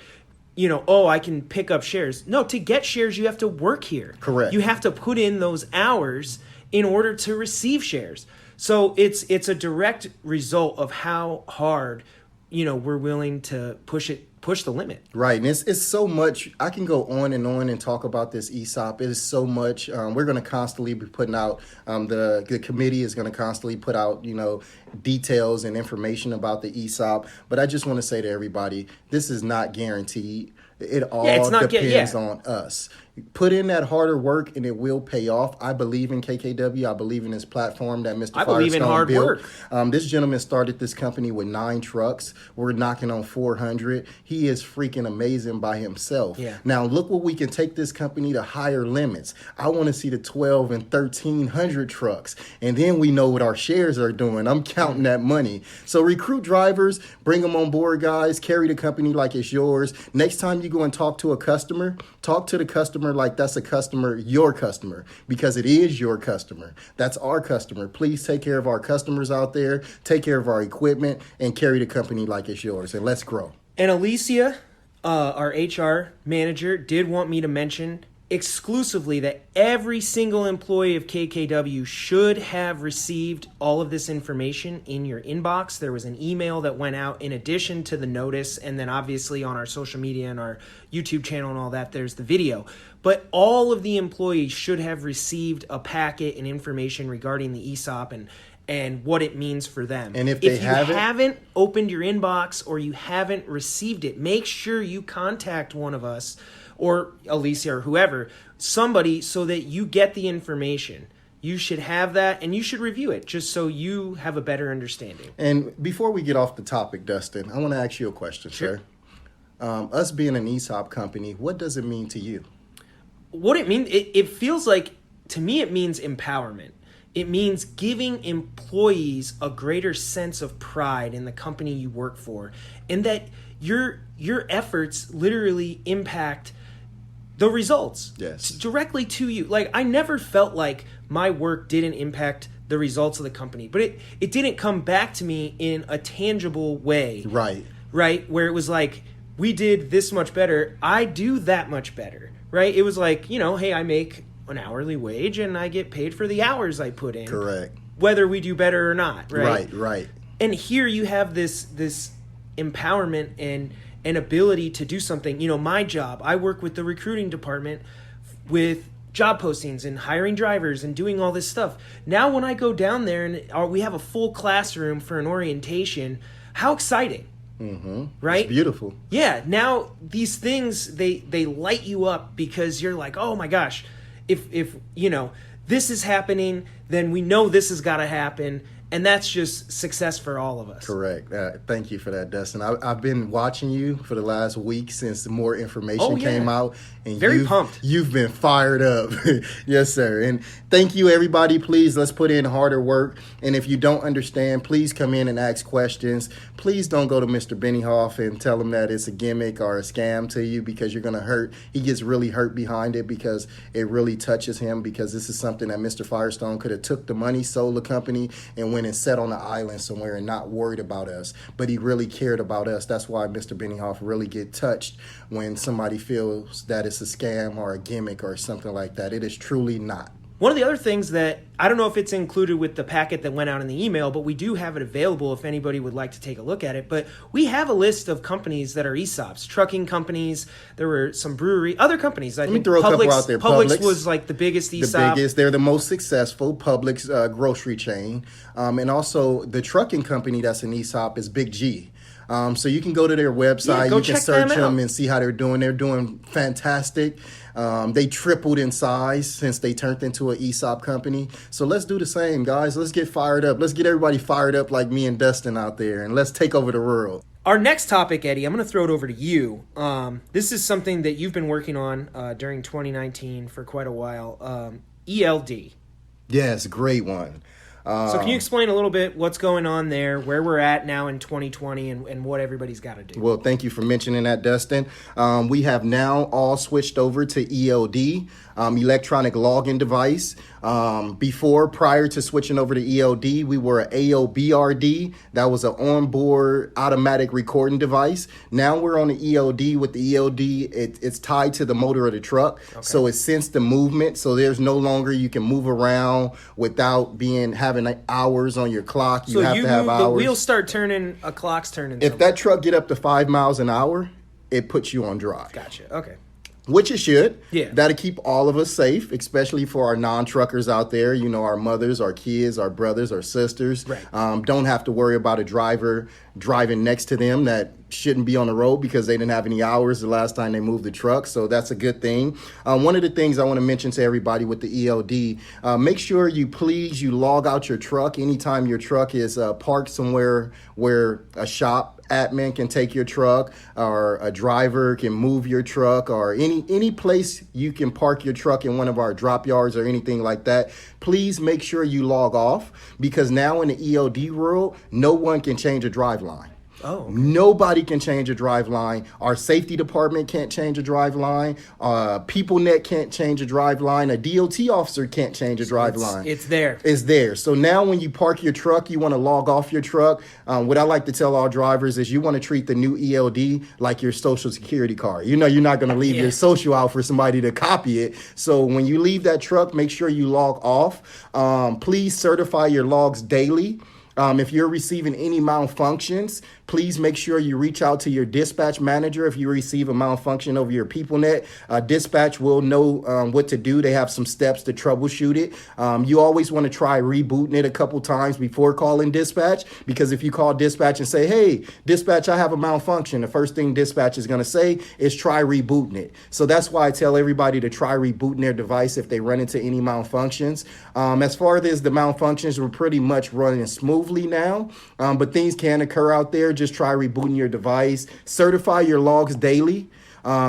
I can pick up shares. No, to get shares, you have to work here. Correct. You have to put in those hours in order to receive shares. So it's a direct result of how hard, we're willing to push it push the limit. Right, and it's so much. I can go on and talk about this ESOP. It is so much. We're going to constantly be putting out. The committee is going to constantly put out, details and information about the ESOP. But I just want to say to everybody, this is not guaranteed. It all depends on us. Put in that harder work and it will pay off. I believe in KKW. I believe in this platform that Mr. I believe in hard built. work. This gentleman started this company with 9 trucks. We're knocking on 400. He is freaking amazing by himself. Yeah. Now look what we can take this company to higher limits. I want to see the 12 and 1,300 trucks. And then we know what our shares are doing. I'm counting that money. So recruit drivers, bring them on board, guys. Carry the company like it's yours. Next time you go and talk to a customer, talk to the customer like that's a customer, your customer, because it is your customer. That's our customer. Please take care of our customers out there, take care of our equipment, and carry the company like it's yours. And let's grow. And Alicia, our HR manager, did want me to mention exclusively that every single employee of KKW should have received all of this information in your inbox. There was an email that went out in addition to the notice, and then obviously on our social media and our YouTube channel and all that, there's the video. But all of the employees should have received a packet and information regarding the ESOP and what it means for them. And if you haven't opened your inbox or you haven't received it, make sure you contact one of us or Alicia or whoever, somebody, so that you get the information. You should have that, and you should review it just so you have a better understanding. And before we get off the topic, Dustin, I want to ask you a question, Sure. sir. Us being an ESOP company, what does it mean to you? What it means, it feels like, to me, it means empowerment. It means giving employees a greater sense of pride in the company you work for, and that your efforts literally impact the results. Yes. Directly to you. Like, I never felt like my work didn't impact the results of the company, but it didn't come back to me in a tangible way. Right? Where it was like, we did this much better, I do that much better. Right? It was like, hey, I make an hourly wage and I get paid for the hours I put in. Correct. Whether we do better or not, right? Right. And here you have this empowerment and an ability to do something. My job, I work with the recruiting department with job postings and hiring drivers and doing all this stuff. Now when I go down there and we have a full classroom for an orientation, how exciting. Mm-hmm. Right? It's beautiful. Yeah. Now these things, they light you up because you're like, oh my gosh, if this is happening, then we know this has got to happen. And that's just success for all of us. Correct. Thank you for that, Dustin. I've been watching you for the last week since more information came out. And Very pumped. You've been fired up. Yes, sir. And thank you, everybody. Please, let's put in harder work. And if you don't understand, please come in and ask questions. Please don't go to Mr. Benioff and tell him that it's a gimmick or a scam to you, because you're going to hurt. He gets really hurt behind it because it really touches him, because this is something that Mr. Firestone could have took the money, sold the company, and went and sat on an island somewhere and not worried about us. But he really cared about us. That's why Mr. Benioff really get touched when somebody feels that it's a scam or a gimmick or something like that. It is truly not. One of the other things that, I don't know if it's included with the packet that went out in the email, but we do have it available if anybody would like to take a look at it. But we have a list of companies that are ESOPs, trucking companies. There were some other companies. Let me throw a couple out there. Publix was like the biggest ESOP. The biggest. They're the most successful. Publix grocery chain. And also the trucking company that's an ESOP is Big G. So you can go to their website, you can search them and see how they're doing. They're doing fantastic. They tripled in size since they turned into an ESOP company. So let's do the same, guys. Let's get fired up. Let's get everybody fired up like me and Dustin out there, and let's take over the world. Our next topic, Eddie, I'm going to throw it over to you. This is something that you've been working on during 2019 for quite a while. ELD. Yes, great one. So can you explain a little bit what's going on there, where we're at now in 2020, and what everybody's got to do? Well, thank you for mentioning that, Dustin. We have now all switched over to ELD, electronic login device. Prior to switching over to ELD, we were an AOBRD. That was an onboard automatic recording device. Now we're on the ELD. With the ELD, it's tied to the motor of the truck. Okay. So it sensed the movement. So there's no longer you can move around without having hours on your clock. You have to have hours. The wheels start turning, a clock's turning. If that truck get up to 5 miles an hour, it puts you on drive. Gotcha. Okay. Which it should. Yeah. That'll keep all of us safe, especially for our non-truckers out there. You know, our mothers, our kids, our brothers, our sisters. Right. Don't have to worry about a driver driving next to them that shouldn't be on the road because they didn't have any hours the last time they moved the truck. So that's a good thing. One of the things I want to mention to everybody with the ELD, make sure you log out your truck anytime your truck is parked somewhere where a shop admin can take your truck, or a driver can move your truck, or any place you can park your truck in one of our drop yards or anything like that. Please make sure you log off, because now in the ELD world, no one can change a drive line. Oh, okay. Nobody can change a drive line. Our safety department can't change a drive line. PeopleNet can't change a drive line. A DOT officer can't change a drive line. It's there. It's there. So now when you park your truck, you want to log off your truck. What I like to tell all drivers is you want to treat the new ELD like your social security card. You know, you're not going to leave your social out for somebody to copy it. So when you leave that truck, make sure you log off. Please certify your logs daily. If you're receiving any malfunctions, please make sure you reach out to your dispatch manager. If you receive a malfunction over your PeopleNet, dispatch will know what to do. They have some steps to troubleshoot it. You always want to try rebooting it a couple times before calling dispatch, because if you call dispatch and say, hey, dispatch, I have a malfunction, the first thing dispatch is going to say is try rebooting it. So that's why I tell everybody to try rebooting their device if they run into any malfunctions. As far as the malfunctions, we're pretty much running smoothly now, but things can occur out there. Just try rebooting your device. Certify your logs daily.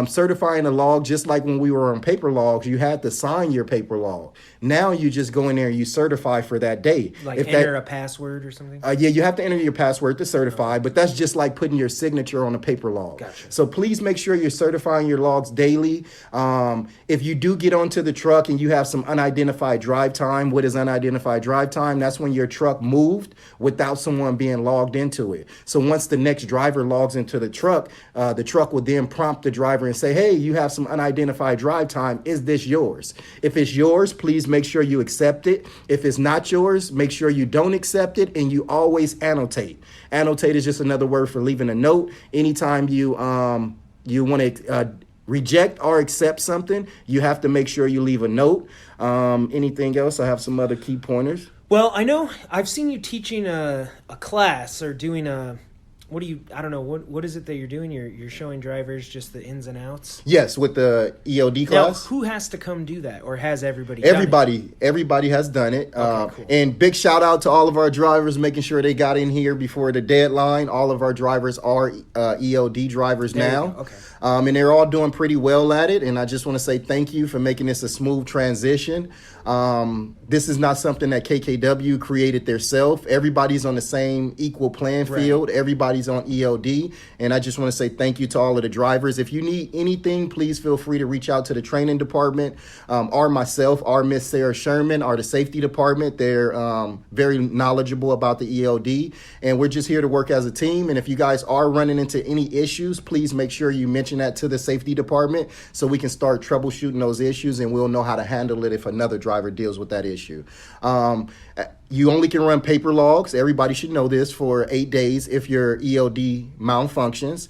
Certifying a log, just like when we were on paper logs, you had to sign your paper log. Now you just go in there and you certify for that day. Like enter a password or something? Yeah, you have to enter your password to certify, but that's just like putting your signature on a paper log. Gotcha. So please make sure you're certifying your logs daily. If you do get onto the truck and you have some unidentified drive time, what is unidentified drive time? That's when your truck moved without someone being logged into it. So once the next driver logs into the truck will then prompt the driver and say, hey, you have some unidentified drive time. Is this yours? If it's yours, please make sure you accept it. If it's not yours, make sure you don't accept it, and you always annotate. Annotate is just another word for leaving a note. Anytime you want to reject or accept something, you have to make sure you leave a note. Anything else? I have some other key pointers. Well, I know I've seen you teaching a class or doing I don't know, what is it that you're doing? You're showing drivers just the ins and outs? Yes, with the ELD class. Now, who has to come do that, or has everybody Everybody has done it. Okay, cool. And big shout out to all of our drivers, making sure they got in here before the deadline. All of our drivers are ELD drivers now. Okay. And they're all doing pretty well at it. And I just want to say thank you for making this a smooth transition. This is not something that KKW created themselves. Everybody's on the same equal playing field. Right. Everybody's on ELD. And I just want to say thank you to all of the drivers. If you need anything, please feel free to reach out to the training department, or myself, or Miss Sarah Sherman, or the safety department. They're very knowledgeable about the ELD. And we're just here to work as a team. And if you guys are running into any issues, please make sure you mention that to the safety department so we can start troubleshooting those issues, and we'll know how to handle it if another driver deals with that issue. You only can run paper logs. Everybody should know this, for 8 days if your ELD malfunctions.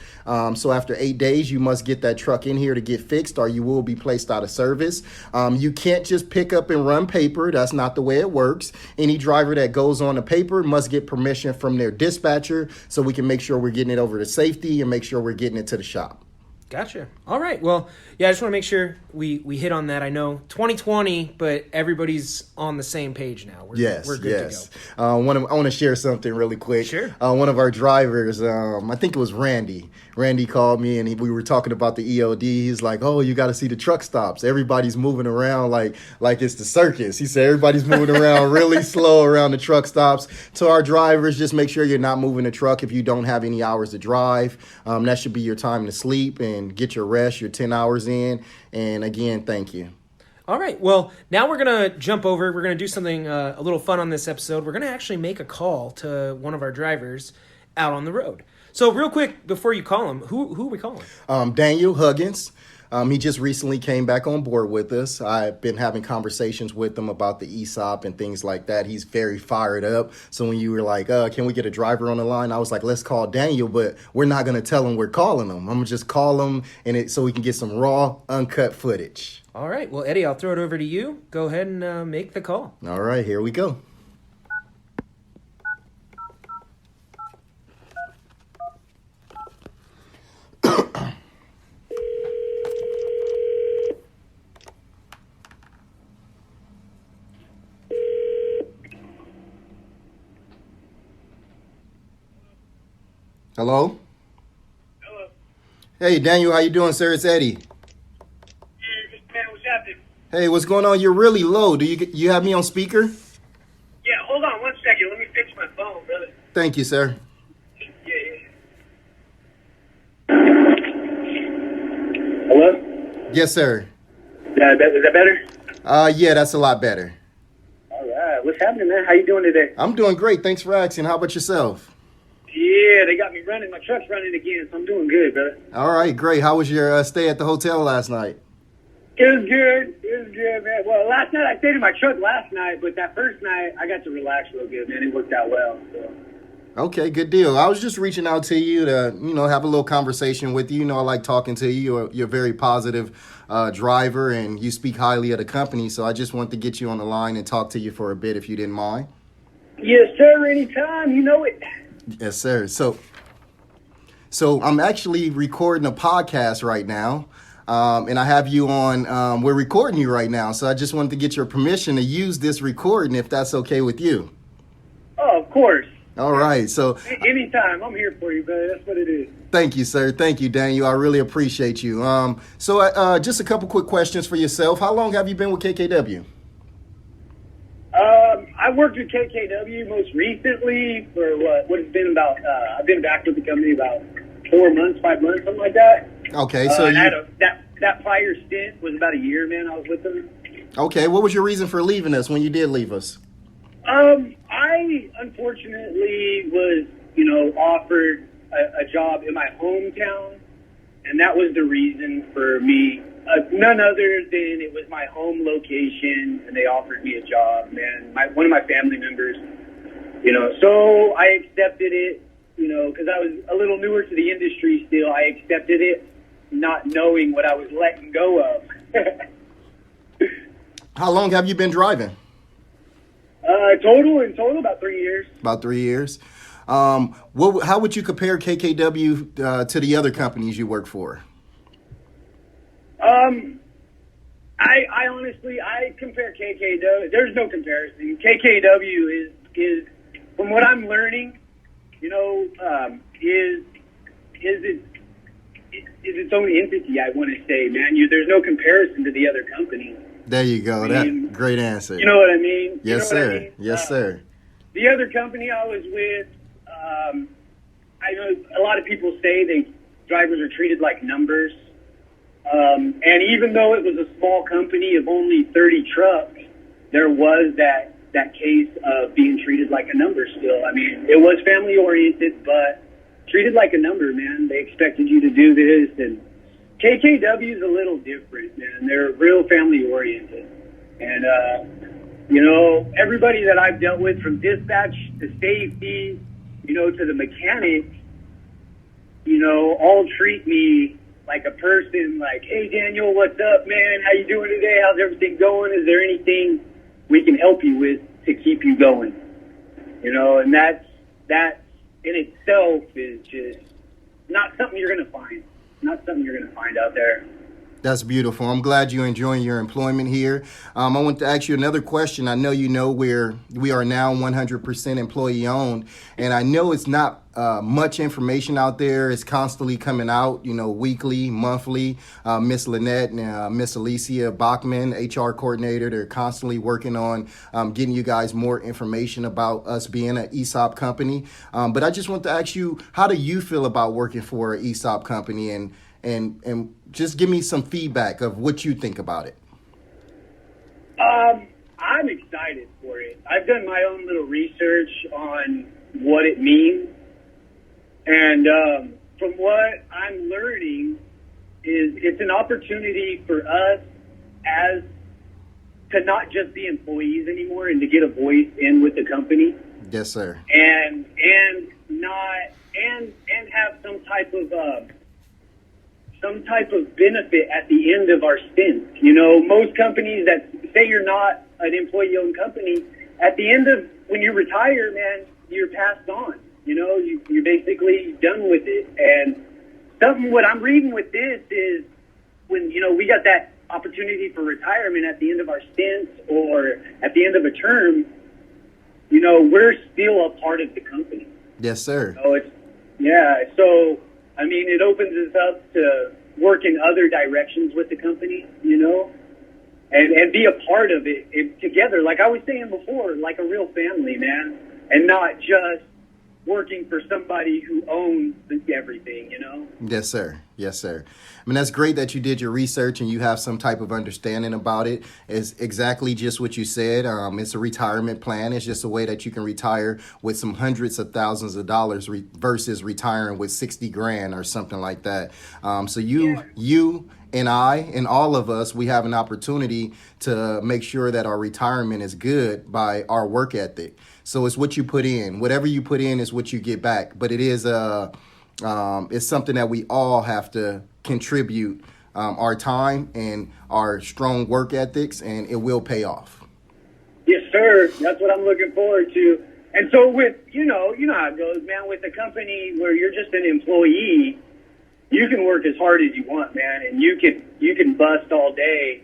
So after 8 days, you must get that truck in here to get fixed, or you will be placed out of service. You can't just pick up and run paper. That's not the way it works. Any driver that goes on the paper must get permission from their dispatcher so we can make sure we're getting it over to safety and make sure we're getting it to the shop. Gotcha. All right. Well, yeah, I just want to make sure we hit on that. I know 2020, but everybody's on the same page now. We're good to go. I want to share something really quick. Sure. One of our drivers, I think it was Randy. Randy called me, and we were talking about the ELD. He's like, oh, you got to see the truck stops. Everybody's moving around like it's the circus. He said everybody's moving around really slow around the truck stops. To our drivers, just make sure you're not moving the truck if you don't have any hours to drive. That should be your time to sleep and get your rest, your 10 hours in. And again, thank you. All right. Well, now we're going to jump over. We're going to do something a little fun on this episode. We're going to actually make a call to one of our drivers out on the road. So real quick, before you call him, who are we calling? Daniel Huggins. He just recently came back on board with us. I've been having conversations with him about the ESOP and things like that. He's very fired up. So when you were like, can we get a driver on the line? I was like, let's call Daniel, but we're not going to tell him we're calling him. I'm going to just call him so we can get some raw, uncut footage. All right. Well, Eddie, I'll throw it over to you. Go ahead and make the call. All right, here we go. Hello? Hello. Hey, Daniel, how you doing, sir? It's Eddie. Hey, man, what's happening? Hey, what's going on? You're really low. Do you have me on speaker? Yeah, hold on 1 second. Let me fix my phone, brother. Thank you, sir. Yeah. Hello? Yes, sir. Is that better? Yeah, that's a lot better. All right. What's happening, man? How you doing today? I'm doing great. Thanks for asking. How about yourself? Yeah, they got me running. My truck's running again, so I'm doing good, brother. All right, great. How was your stay at the hotel last night? It was good, man. Well, last night I stayed in my truck last night, but that first night I got to relax real good, man. It worked out well. So. Okay, good deal. I was just reaching out to you to, have a little conversation with you. I like talking to you. You're a very positive driver, and you speak highly of the company. So I just wanted to get you on the line and talk to you for a bit, if you didn't mind. Yes, sir. Anytime. You know it. Yes, sir. So I'm actually recording a podcast right now, and I have you on. We're recording you right now, so I just wanted to get your permission to use this recording, if that's okay with you. Oh, of course. All right. So anytime. I'm here for you, brother. That's what it is. thank you, sir. Thank you, Daniel. I really appreciate you. So just a couple quick questions for yourself. How long have you been with KKW? I worked with KKW most recently for what it's been about. I've been back with the company about 4 months, 5 months, something like that. Okay, so and I had that prior stint was about a year, man. I was with them. Okay, what was your reason for leaving us when you did leave us? I unfortunately was, offered a job in my hometown, and that was the reason for me. None other than it was my home location, and they offered me a job, man. One of my family members, so I accepted it, because I was a little newer to the industry still. I accepted it, not knowing what I was letting go of. How long have you been driving? Total, about 3 years. About 3 years. How would you compare KKW to the other companies you work for? I honestly, I compare KKW. There's no comparison. KKW is from what I'm learning, is its own entity. I want to say, man, there's no comparison to the other companies. There you go. Great answer. You know what I mean? Yes, sir. Yes, sir. The other company I was with, I know a lot of people say drivers are treated like numbers. And even though it was a small company of only 30 trucks, there was that case of being treated like a number still. I mean, it was family oriented, but treated like a number, man. They expected you to do this, and KKW is a little different, man. They're real family oriented. And, everybody that I've dealt with, from dispatch to safety, to the mechanics, all treat me like a person, like, hey, Daniel, what's up, man? How you doing today? How's everything going? Is there anything we can help you with to keep you going? And that in itself is just not something you're going to find. Not something you're going to find out there. That's beautiful. I'm glad you're enjoying your employment here. I want to ask you another question. I know we are now 100% employee owned, and I know it's not much information out there. It's constantly coming out, weekly, monthly. Miss Lynette and Miss Alicia Bachman, HR coordinator, they're constantly working on getting you guys more information about us being an ESOP company. But I just want to ask you, how do you feel about working for an ESOP company, and just give me some feedback of what you think about it. I'm excited for it. I've done my own little research on what it means. And from what I'm learning is it's an opportunity for us as to not just be employees anymore and to get a voice in with the company. Yes, sir. And have some type of benefit at the end of our stint. You know, most companies that say you're not an employee-owned company, at the end of when you retire, man, you're passed on. You know, you're basically done with it. And what I'm reading with this is when, you know, we got that opportunity for retirement at the end of our stint or at the end of a term, you know, we're still a part of the company. Yes, sir. So so I mean, it opens us up to work in other directions with the company, you know, and be a part of it together. Like I was saying before, like a real family, man, and not just working for somebody who owns everything, you know? Yes, sir. Yes, sir. I mean, that's great that you did your research and you have some type of understanding about it. It's exactly just what you said. It's a retirement plan. It's just a way that you can retire with some hundreds of thousands of dollars versus retiring with 60 grand or something like that. So you and I and all of us, we have an opportunity to make sure that our retirement is good by our work ethic. So it's what you put in. Whatever you put in is what you get back. But it is it's something that we all have to contribute our time and our strong work ethics, and it will pay off. Yes, sir. That's what I'm looking forward to. And so with, you know how it goes, man, with a company where you're just an employee, you can work as hard as you want, man, and you can bust all day,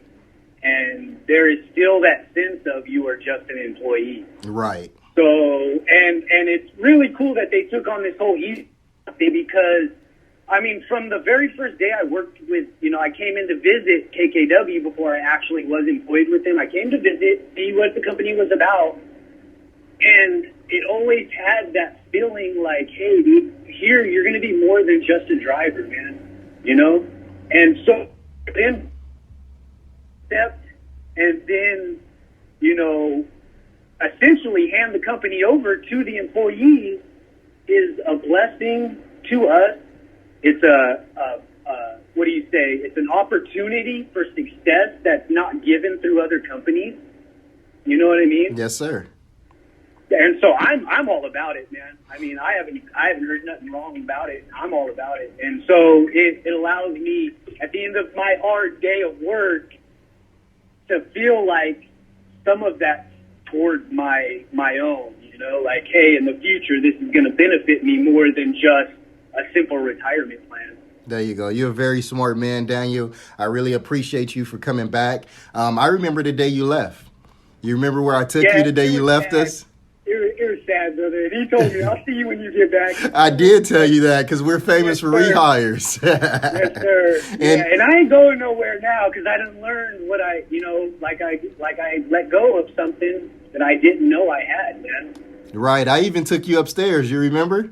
and there is still that sense of you are just an employee. Right. So, and it's really cool that they took on this whole ESOP thing because, I mean, from the very first day I worked with, you know, I came in to visit KKW before I actually was employed with them. I came to visit, see what the company was about, and it always had that feeling like, hey, dude, here you're going to be more than just a driver, man, you know? And so then, and then, you know, essentially hand the company over to the employees is a blessing to us. It's what do you say? It's an opportunity for success that's not given through other companies. You know what I mean? Yes, sir. And so I'm all about it, man. I mean, I haven't heard nothing wrong about it. I'm all about it. And so it allows me at the end of my hard day of work to feel like some of that towards my own, you know, like, hey, in the future, this is going to benefit me more than just a simple retirement plan. There you go. You're a very smart man, Daniel. I really appreciate you for coming back. I remember the day you left. You remember where I took you the day you left us? It was sad, brother. And he told me, I'll see you when you get back. I did tell you that because we're famous for rehires. Yes, sir. And I ain't going nowhere now because I didn't learn what I, you know, like I let go of something that I didn't know I had, man. Right. I even took you upstairs. You remember?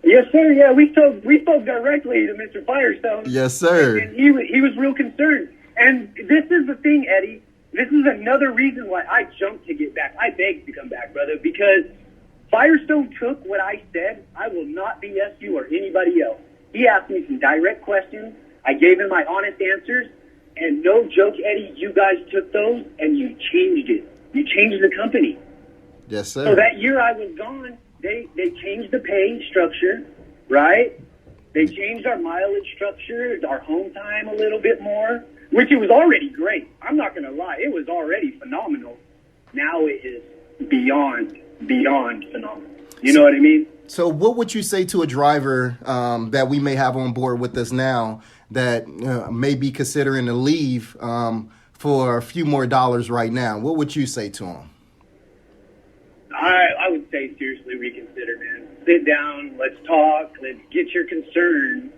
Yes, sir. Yeah, we spoke directly to Mr. Firestone. Yes, sir. And he was real concerned. And this is the thing, Eddie. This is another reason why I jumped to get back. I begged to come back, brother, because Firestone took what I said. I will not BS you or anybody else. He asked me some direct questions. I gave him my honest answers. And no joke, Eddie, you guys took those and you changed it. You changed the company. Yes, sir. So that year I was gone, they changed the pay structure, right? They changed our mileage structure, our home time a little bit more, which it was already great. I'm not going to lie. It was already phenomenal. Now it is beyond phenomenal. You know what I mean? So what would you say to a driver that we may have on board with us now that may be considering to leave for a few more dollars right now? What would you say to them? I would say seriously reconsider, man. Sit down, let's talk, let's get your concerns.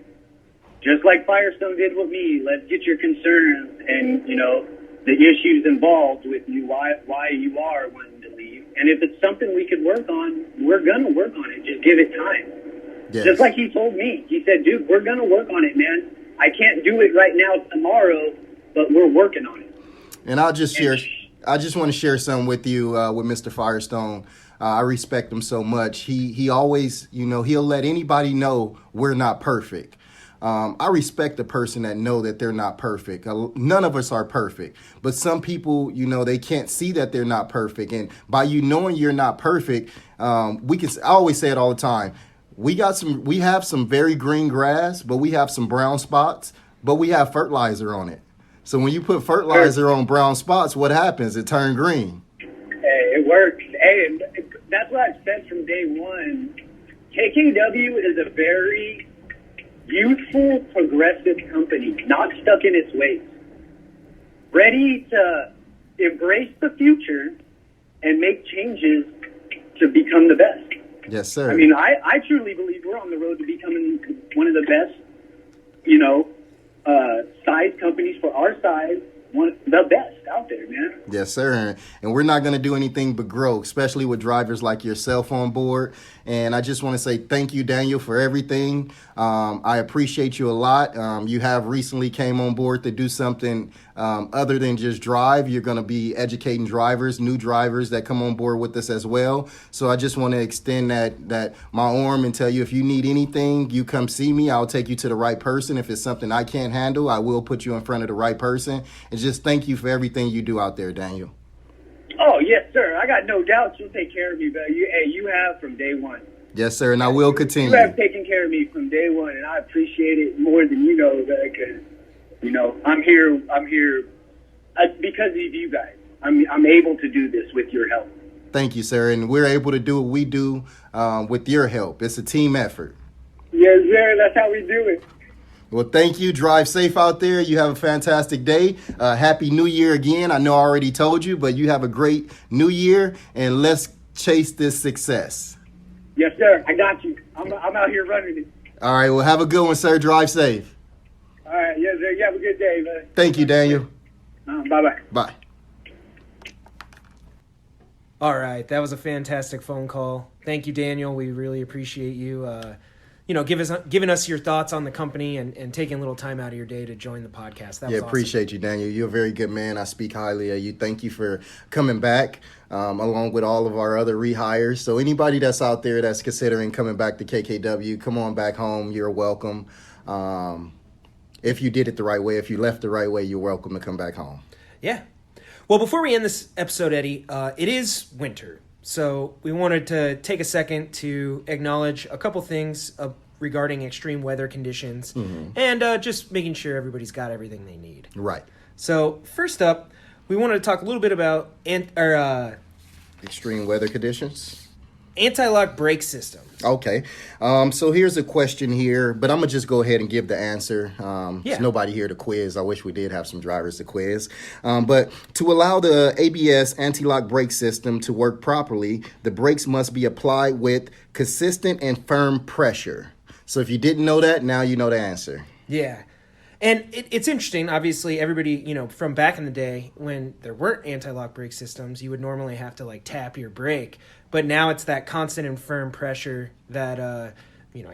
Just like Firestone did with me, let's get your concerns and, you know, the issues involved with you, why you are wanting to leave. And if it's something we could work on, we're going to work on it. Just give it time. Yes. Just like he told me. He said, dude, we're going to work on it, man. I can't do it right now tomorrow, but we're working on it. And I just want to share something with you with Mr. Firestone. I respect him so much. He always, you know, he'll let anybody know we're not perfect. I respect the person that know that they're not perfect. None of us are perfect, but some people, they can't see that they're not perfect. And by you knowing you're not perfect, I always say it all the time. We have some very green grass, but we have some brown spots, but we have fertilizer on it. So when you put fertilizer on brown spots, what happens? It turns green. Hey, it works. Hey, and that's what I've said from day one. KKW is a very youthful, progressive company, not stuck in its ways. Ready to embrace the future and make changes to become the best. Yes, sir. I mean, I truly believe we're on the road to becoming one of the best, size companies for our size, the best out there, man. Yes, sir. And we're not going to do anything but grow, especially with drivers like yourself on board. And I just want to say thank you, Daniel, for everything. I appreciate you a lot. You have recently came on board to do something other than just drive. You're going to be educating drivers, new drivers that come on board with us as well. So I just want to extend that my arm and tell you, if you need anything, you come see me. I'll take you to the right person. If it's something I can't handle, I will put you in front of the right person. And just thank you for everything you do out there, Daniel. Oh, yes, sir. I got no doubt you'll take care of me, but you have from day one. Yes, sir, and I will continue. You have taken care of me from day one, and I appreciate it more than you know, because, I'm here because of you guys. I'm able to do this with your help. Thank you, sir, and we're able to do what we do with your help. It's a team effort. Yes, sir. That's how we do it. Well, thank you. Drive safe out there. You have a fantastic day. Happy New Year again. I know I already told you, but you have a great New Year, and let's chase this success. Yes, sir. I got you. I'm out here running it. All right. Well, have a good one, sir. Drive safe. All right. Yes, sir. You have a good day, man. Thank you, Daniel. Bye-bye. Bye. All right, that was a fantastic phone call. Thank you, Daniel. We really appreciate you. Giving us your thoughts on the company and taking a little time out of your day to join the podcast. That was awesome. Appreciate you, Daniel. You're a very good man. I speak highly of you. Thank you for coming back, along with all of our other rehires. So anybody that's out there that's considering coming back to KKW, come on back home. You're welcome. If you did it the right way, if you left the right way, you're welcome to come back home. Yeah. Well, before we end this episode, Eddie, it is winter. So we wanted to take a second to acknowledge a couple things regarding extreme weather conditions and just making sure everybody's got everything they need. Right. So first up, we wanted to talk a little bit about extreme weather conditions. Anti-lock brake system. Okay. So here's a question here, but I'm going to just go ahead and give the answer. There's nobody here to quiz. I wish we did have some drivers to quiz. But to allow the ABS anti-lock brake system to work properly, the brakes must be applied with consistent and firm pressure. So if you didn't know that, now you know the answer. Yeah. And it's interesting. Obviously, everybody, from back in the day when there weren't anti-lock brake systems, you would normally have to tap your brake. But now it's that constant and firm pressure that, I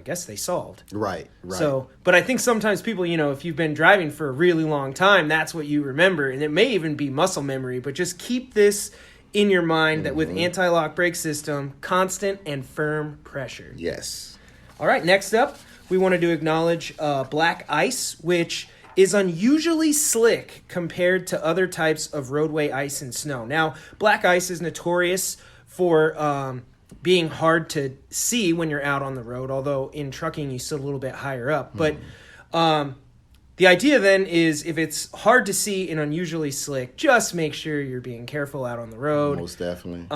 guess they solved. Right. So, but I think sometimes people, if you've been driving for a really long time, that's what you remember. And it may even be muscle memory, but just keep this in your mind that with anti-lock brake system, constant and firm pressure. Yes. All right, next up, we wanted to acknowledge black ice, which is unusually slick compared to other types of roadway ice and snow. Now, black ice is notorious for being hard to see when you're out on the road, although in trucking you sit a little bit higher up. But the idea then is if it's hard to see and unusually slick, just make sure you're being careful out on the road. Most definitely.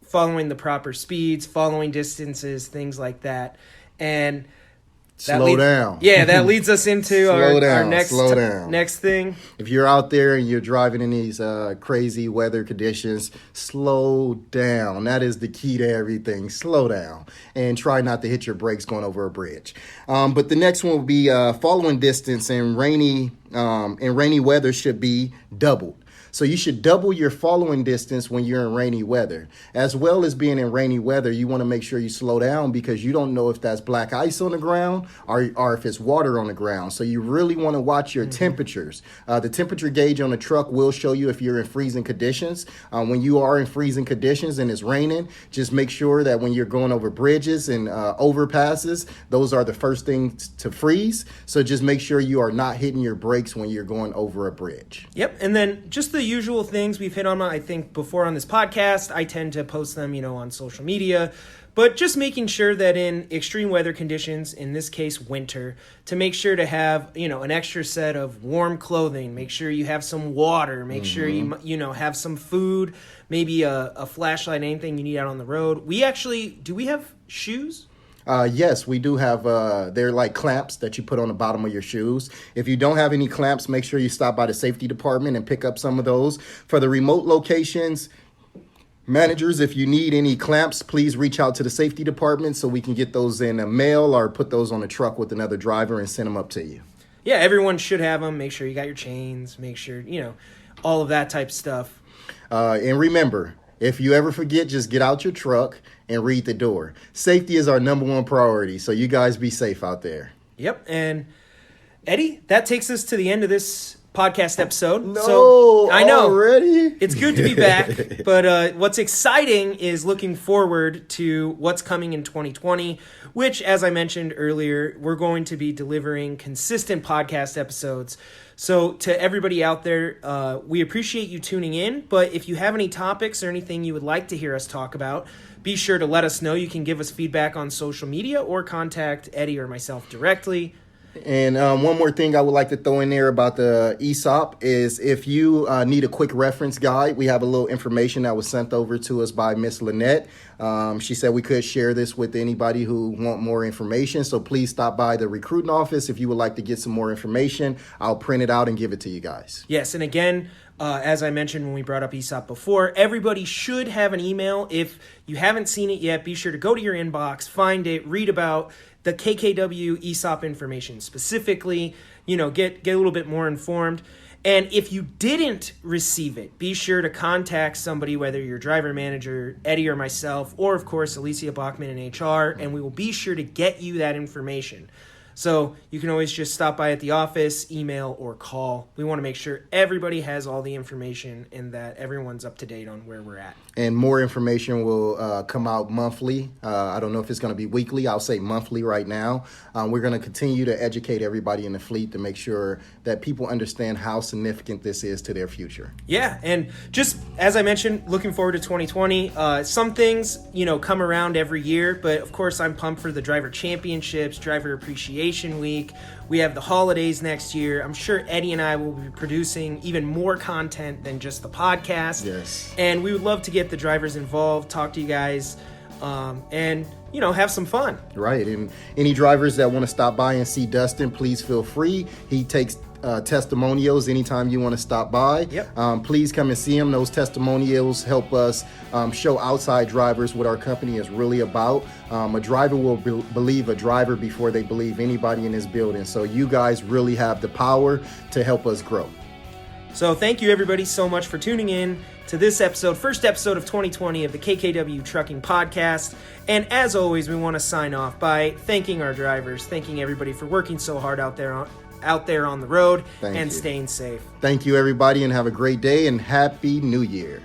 Following the proper speeds, following distances, things like that. And Slow down. Yeah, that leads us into our next next thing. If you're out there and you're driving in these crazy weather conditions, slow down. That is the key to everything. Slow down and try not to hit your brakes going over a bridge. But the next one will be following distance in rainy weather should be doubled. So you should double your following distance when you're in rainy weather. As well as being in rainy weather, you want to make sure you slow down because you don't know if that's black ice on the ground or if it's water on the ground. So you really want to watch your temperatures. The temperature gauge on the truck will show you if you're in freezing conditions. When you are in freezing conditions and it's raining, just make sure that when you're going over bridges and overpasses, those are the first things to freeze. So just make sure you are not hitting your brakes when you're going over a bridge. Yep, and then just the usual things we've hit on, I think, before on this podcast. I tend to post them, on social media. But just making sure that in extreme weather conditions, in this case winter, to make sure to have, an extra set of warm clothing, make sure you have some water, make sure you have some food, maybe a flashlight, anything you need out on the road. Do we have shoes? Yes, we do have, they're like clamps that you put on the bottom of your shoes. If you don't have any clamps, make sure you stop by the safety department and pick up some of those. For the remote locations, managers, if you need any clamps, please reach out to the safety department so we can get those in a mail or put those on a truck with another driver and send them up to you. Yeah, everyone should have them. Make sure you got your chains. Make sure, all of that type of stuff. And remember, if you ever forget, just get out your truck and read the door. Safety is our number one priority, so you guys be safe out there. Yep, and Eddie, that takes us to the end of this podcast episode. I know already. It's good to be back, but what's exciting is looking forward to what's coming in 2020, which, as I mentioned earlier, we're going to be delivering consistent podcast episodes. So to everybody out there, we appreciate you tuning in, but if you have any topics or anything you would like to hear us talk about, be sure to let us know. You can give us feedback on social media or contact Eddie or myself directly. And one more thing I would like to throw in there about the ESOP is if you need a quick reference guide, we have a little information that was sent over to us by Miss Lynette. She said we could share this with anybody who want more information. So please stop by the recruiting office if you would like to get some more information. I'll print it out and give it to you guys. Yes, and again, as I mentioned when we brought up ESOP before, everybody should have an email. If you haven't seen it yet, be sure to go to your inbox, find it, read about the KKW ESOP information specifically, get a little bit more informed. And if you didn't receive it, be sure to contact somebody, whether your driver manager, Eddie or myself, or of course, Alicia Bachman in HR, and we will be sure to get you that information. So you can always just stop by at the office, email, or call. We want to make sure everybody has all the information and that everyone's up to date on where we're at. And more information will come out monthly. I don't know if it's going to be weekly. I'll say monthly right now. We're going to continue to educate everybody in the fleet to make sure that people understand how significant this is to their future. Yeah, and just as I mentioned, looking forward to 2020. Some things, come around every year, but of course I'm pumped for the driver championships, driver appreciation week. We have the holidays next year. I'm sure Eddie and I will be producing even more content than just the podcast. Yes. And we would love to get the drivers involved, talk to you guys, and, have some fun. Right. And any drivers that want to stop by and see Dustin, please feel free. He takes testimonials anytime you want to stop by. Yep. Please come and see him. Those testimonials help us show outside drivers what our company is really about. A driver will believe a driver before they believe anybody in this building. So you guys really have the power to help us grow. So thank you everybody so much for tuning in to this episode, first episode of 2020 of the KKW Trucking Podcast. And as always, we want to sign off by thanking our drivers, thanking everybody for working so hard out there on the road and staying safe. Thank you, everybody, and have a great day and Happy New Year.